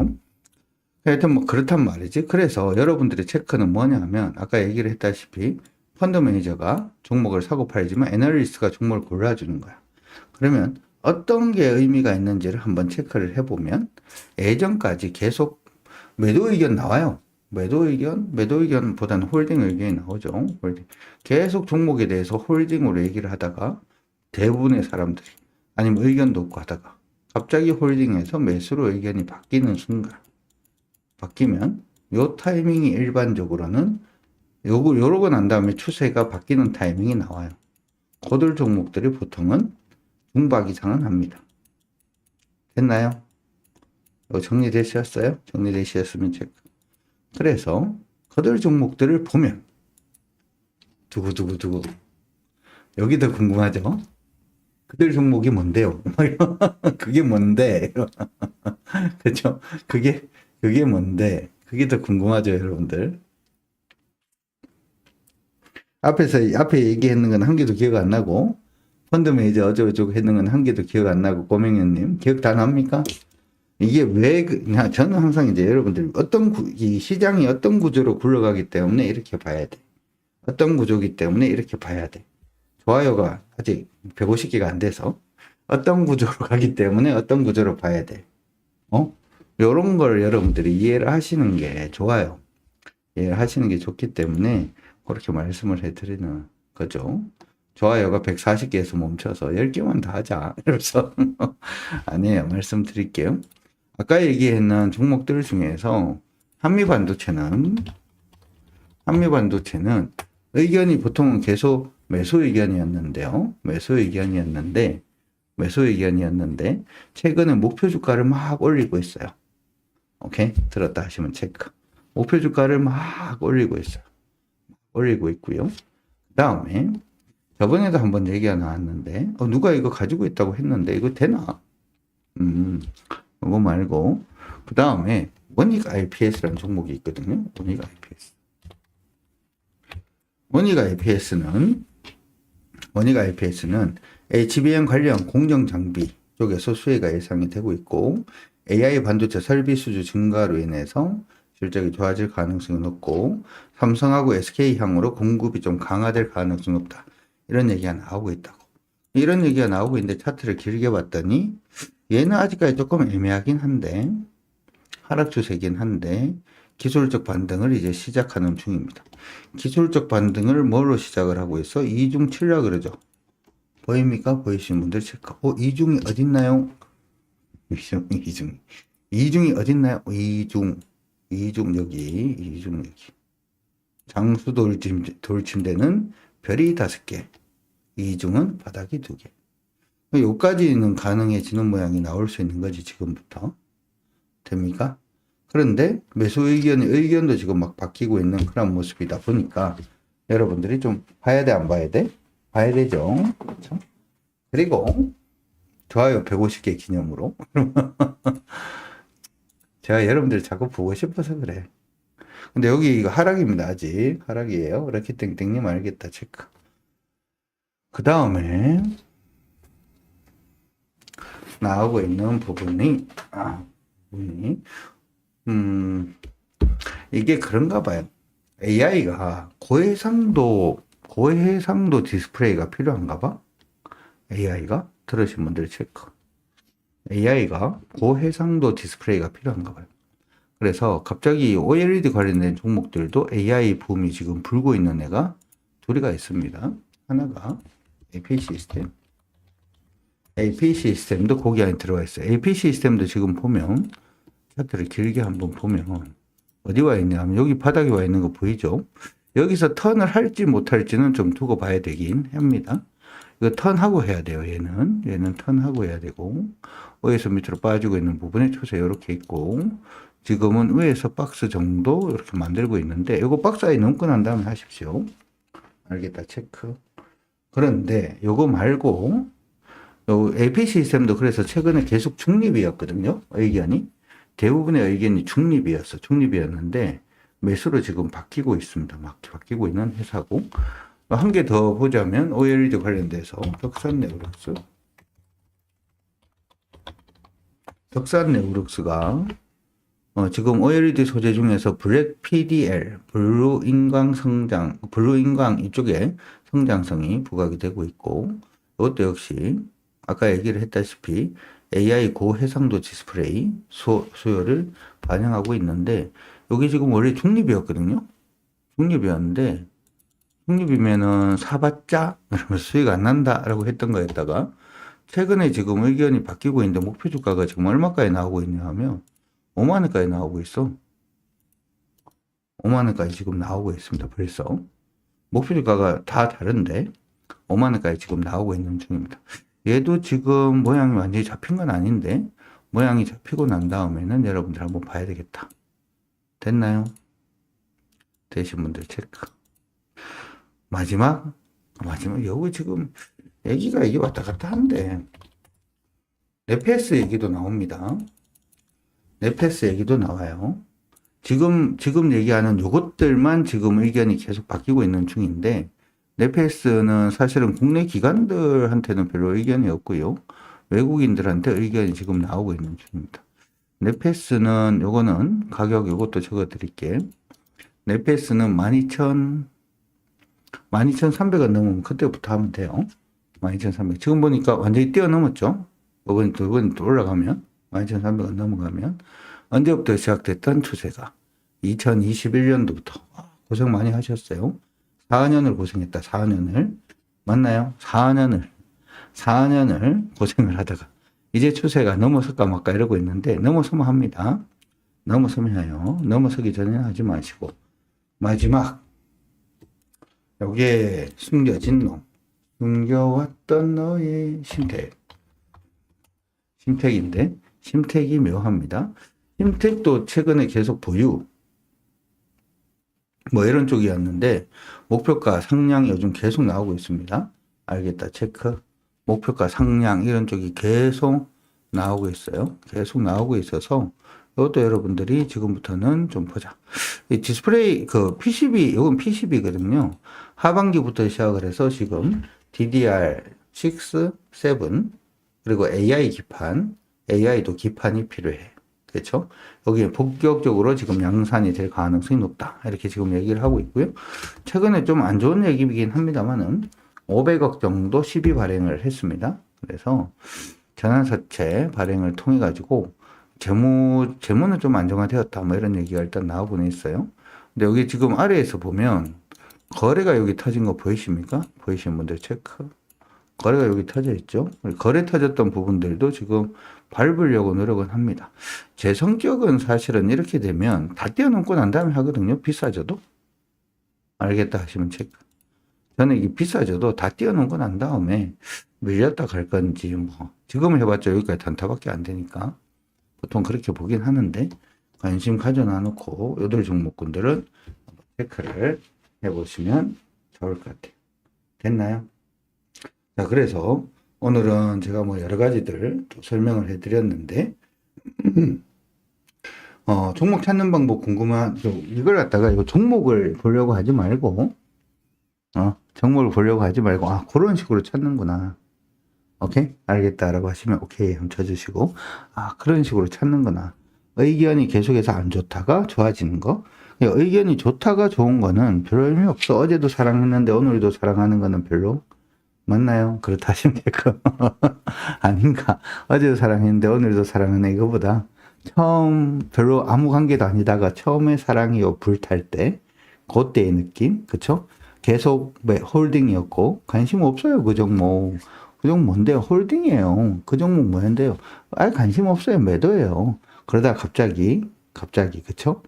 하여튼 뭐 그렇단 말이지. 그래서 여러분들의 체크는 뭐냐면 아까 얘기를 했다시피 펀드 매니저가 종목을 사고 팔지만 애널리스트가 종목을 골라주는 거야. 그러면 어떤 게 의미가 있는지를 한번 체크를 해보면 예전까지 계속 매도 의견 나와요. 매도 의견보다는 홀딩 의견이 나오죠. 홀딩. 계속 종목에 대해서 홀딩으로 얘기를 하다가 대부분의 사람들이 아니면 의견도 없고 하다가 갑자기 홀딩해서 매수로 의견이 바뀌는 순간 바뀌면 요 타이밍이 일반적으로는 요러고 난 다음에 추세가 바뀌는 타이밍이 나와요. 거들 종목들이 보통은 중박 이상은 합니다. 됐나요? 정리되셨어요? 정리되셨으면 체크. 그래서 거들 종목들을 보면 두구두구두구 여기도 궁금하죠? 그들 종목이 뭔데요? 그게 뭔데? 그죠? 그게 뭔데? 그게 더 궁금하죠, 여러분들? 앞에 얘기했는 건 한 개도 기억 안 나고, 펀드 매니저 어쩌고저쩌고 했는 건 한 개도 기억 안 나고, 꼬맹이님, 기억 다 납니까? 이게 왜, 저는 항상 이제 여러분들, 이 시장이 어떤 구조로 굴러가기 때문에 이렇게 봐야 돼. 어떤 구조기 때문에 이렇게 봐야 돼. 좋아요가 아직 150개가 안 돼서, 어떤 구조로 가기 때문에 어떤 구조로 봐야 돼. 요런 걸 여러분들이 이해를 하시는 게 좋아요. 이해를 하시는 게 좋기 때문에 그렇게 말씀을 해드리는 거죠. 좋아요가 140개에서 멈춰서 10개만 더 하자. 이러면서. 아니에요. 말씀드릴게요. 아까 얘기했는 종목들 중에서 한미반도체는 의견이 보통은 계속 매수 의견이었는데 최근에 목표 주가를 막 올리고 있어요. 오케이? 들었다 하시면 체크. 목표 주가를 막 올리고 있어요. 올리고 있고요. 그 다음에 저번에도 한번 얘기가 나왔는데 누가 이거 가지고 있다고 했는데 이거 되나? 이거 말고 그 다음에 원익 IPS라는 종목이 있거든요. 원익 IPS는 HBM 관련 공정 장비 쪽에서 수혜가 예상이 되고 있고 AI 반도체 설비 수주 증가로 인해서 실적이 좋아질 가능성이 높고 삼성하고 SK향으로 공급이 좀 강화될 가능성이 높다. 이런 얘기가 나오고 있다고. 이런 얘기가 나오고 있는데 차트를 길게 봤더니 얘는 아직까지 조금 애매하긴 한데 하락 추세긴 한데 기술적 반등을 이제 시작하는 중입니다. 기술적 반등을 뭘로 시작을 하고 있어? 이중 칠라 그러죠. 보입니까? 보이시는 분들 체크. 이중이 어딨나요? 이중이 어딨나요? 이중 여기. 장수 돌침대는 별이 5개. 이중은 바닥이 2개. 여기까지는 가능해지는 모양이 나올 수 있는 거지, 지금부터. 됩니까? 그런데 매수 의견도 지금 막 바뀌고 있는 그런 모습이다 보니까 여러분들이 좀 봐야 돼, 안 봐야 돼? 봐야 되죠. 그렇죠? 그리고 좋아요 150개 기념으로. 제가 여러분들 자꾸 보고 싶어서 그래. 근데 여기 이거 하락입니다. 아직 하락이에요. 이렇게 땡땡님 알겠다. 체크. 그 다음에 나오고 있는 부분이 이게 그런가 봐요. AI가 고해상도 디스플레이가 필요한가 봐. AI가 들으신 분들 체크. AI가 고해상도 디스플레이가 필요한가 봐요. 그래서 갑자기 OLED 관련된 종목들도 AI 붐이 지금 불고 있는 애가 2개가 있습니다. 하나가 AP 시스템도 거기 안에 들어가 있어요. AP 시스템도 지금 보면 차트를 길게 한번 보면 어디 와 있냐 하면 여기 바닥에 와 있는 거 보이죠? 여기서 턴을 할지 못할지는 좀 두고 봐야 되긴 합니다. 이거 턴하고 해야 돼요. 얘는 턴하고 해야 되고, 위에서 밑으로 빠지고 있는 부분에 추세 이렇게 있고, 지금은 위에서 박스 정도 이렇게 만들고 있는데, 이거 박스 아예 넘고 난 다음에 하십시오. 알겠다, 체크. 그런데 요거 말고, 요 AP 시스템도 그래서 최근에 계속 중립이었거든요. 의견이. 대부분의 의견이 중립이었는데, 매수로 지금 바뀌고 있습니다. 막 바뀌고 있는 회사고. 한 개 더 보자면 OLED 관련돼서 덕산네오룩스가 지금 OLED 소재 중에서 블랙 PDL, 블루 인광 이쪽에 성장성이 부각이 되고 있고, 이것도 역시 아까 얘기를 했다시피 AI 고해상도 디스플레이 수요를 반영하고 있는데, 여기 지금 원래 중립이었거든요. 중립이었는데 중립이면은 사봤자 이러면 수익 안 난다라고 했던 거였다가 최근에 지금 의견이 바뀌고 있는데 목표 주가가 지금 얼마까지 나오고 있냐 하면 5만 원까지 나오고 있어. 5만 원까지 지금 나오고 있습니다. 벌써 목표 주가가 다 다른데 5만 원까지 지금 나오고 있는 중입니다. 얘도 지금 모양이 완전히 잡힌 건 아닌데 모양이 잡히고 난 다음에는 여러분들 한번 봐야 되겠다. 됐나요? 되신 분들 체크. 마지막 여기 지금 얘기가 이게 왔다 갔다 한데 네페스 얘기도 나옵니다. 네페스 얘기도 나와요. 지금 얘기하는 요것들만 지금 의견이 계속 바뀌고 있는 중인데, 네페스는 사실은 국내 기관들한테는 별로 의견이 없고요. 외국인들한테 의견이 지금 나오고 있는 중입니다. 네페스는 요거는 가격 요것도 적어 드릴게. 네페스는 12,300원 넘으면 그때부터 하면 돼요. 12,300. 지금 보니까 완전히 뛰어넘었죠. 이번 또 올라가면 12,300원 넘어가면 언제부터 시작됐던 추세가 2021년도부터 고생 많이 하셨어요. 4년을 고생했다. 4년을 맞나요? 4년을 고생을 하다가 이제 추세가 넘어설까 말까 이러고 있는데 넘어서면 합니다. 넘어서면 해요. 넘어서기 전에는 하지 마시고 마지막 여기에 숨겨진 놈 숨겨왔던 너의 심택인데 심택이 묘합니다. 심택도 최근에 계속 보유 뭐 이런 쪽이었는데 목표가 상향 요즘 계속 나오고 있습니다. 알겠다 체크. 목표가 상향 이런 쪽이 계속 나오고 있어요. 계속 나오고 있어서 이것도 여러분들이 지금부터는 좀 보자. 이 디스플레이 PCB 이건 PCB거든요. 하반기부터 시작을 해서 지금 DDR6, 7 그리고 AI 기판, AI도 기판이 필요해. 그렇죠? 여기에 본격적으로 지금 양산이 될 가능성이 높다. 이렇게 지금 얘기를 하고 있고요. 최근에 좀 안 좋은 얘기이긴 합니다만은 500억 정도 시비 발행을 했습니다. 그래서 전환사채 발행을 통해 가지고 재무는 좀 안정화되었다. 뭐 이런 얘기가 일단 나오고는 있어요. 근데 여기 지금 아래에서 보면 거래가 여기 터진 거 보이십니까? 보이시는 분들 체크. 거래가 여기 터져 있죠. 거래 터졌던 부분들도 지금 밟으려고 노력은 합니다. 제 성격은 사실은 이렇게 되면 다 뛰어넘고 난 다음에 하거든요. 비싸져도. 알겠다 하시면 체크. 저는 이게 비싸져도 다 뛰어넘고 난 다음에 밀렸다 갈 건지 뭐 지금 해봤자 여기까지 단타밖에 안 되니까 보통 그렇게 보긴 하는데 관심 가져놔 놓고 요들 종목군들은 체크를 해보시면 좋을 것 같아요. 됐나요? 자, 그래서 오늘은 제가 뭐 여러 가지들 또 설명을 해드렸는데 종목 찾는 방법 궁금한 이걸 갖다가 이거 종목을 보려고 하지 말고 종목을 보려고 하지 말고 그런 식으로 찾는구나. 오케이? 알겠다라고 하시면 오케이 한번 쳐주시고 그런 식으로 찾는구나. 의견이 계속해서 안 좋다가 좋아지는 거. 의견이 좋다가 좋은 거는 별 의미 없어. 어제도 사랑했는데 오늘도 사랑하는 거는 별로 맞나요? 그렇다 하시면 될까? 아닌가? 어제도 사랑했는데 오늘도 사랑하는 이거보다 처음 별로 아무 관계도 아니다가 처음에 사랑이 불탈 때 그때의 느낌 그쵸? 계속 홀딩이었고 관심 없어요 그 종목. 그 종목 뭔데요? 홀딩이에요. 그 종목 뭐였는데요? 관심 없어요. 매도예요. 그러다 갑자기 그쵸?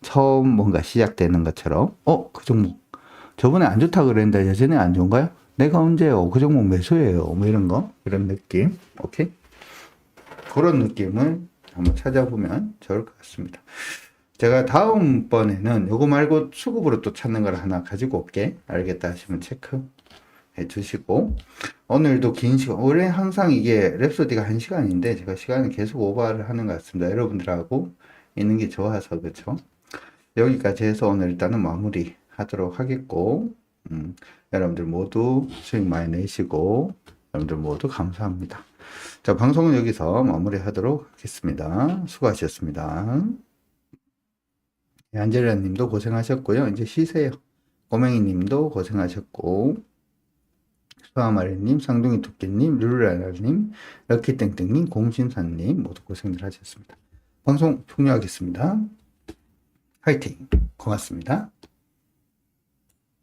처음 뭔가 시작되는 것처럼, 그 종목 저번에 안 좋다 그랬는데 여전히 안 좋은가요? 내가 언제요? 그 종목 매수해요. 뭐 이런 거, 이런 느낌. 오케이? 그런 느낌을 한번 찾아보면 좋을 것 같습니다. 제가 다음번에는 요거 말고 수급으로 또 찾는 걸 하나 가지고 올게. 알겠다 하시면 체크해 주시고, 오늘도 긴 시간, 원래 항상 이게 랩소디가 1시간인데 제가 시간을 계속 오버를 하는 것 같습니다. 여러분들하고 있는 게 좋아서. 그렇죠? 여기까지 해서 오늘 일단은 마무리 하도록 하겠고, 여러분들 모두 수익 많이 내시고, 여러분들 모두 감사합니다. 자, 방송은 여기서 마무리 하도록 하겠습니다. 수고하셨습니다. 안젤라 님도 고생하셨고요. 이제 쉬세요. 꼬맹이 님도 고생하셨고, 수아마리님, 쌍둥이 토끼님, 룰루라라님, 럭키땡땡님, 공신사님 모두 고생들 하셨습니다. 방송 종료하겠습니다. 화이팅! 고맙습니다.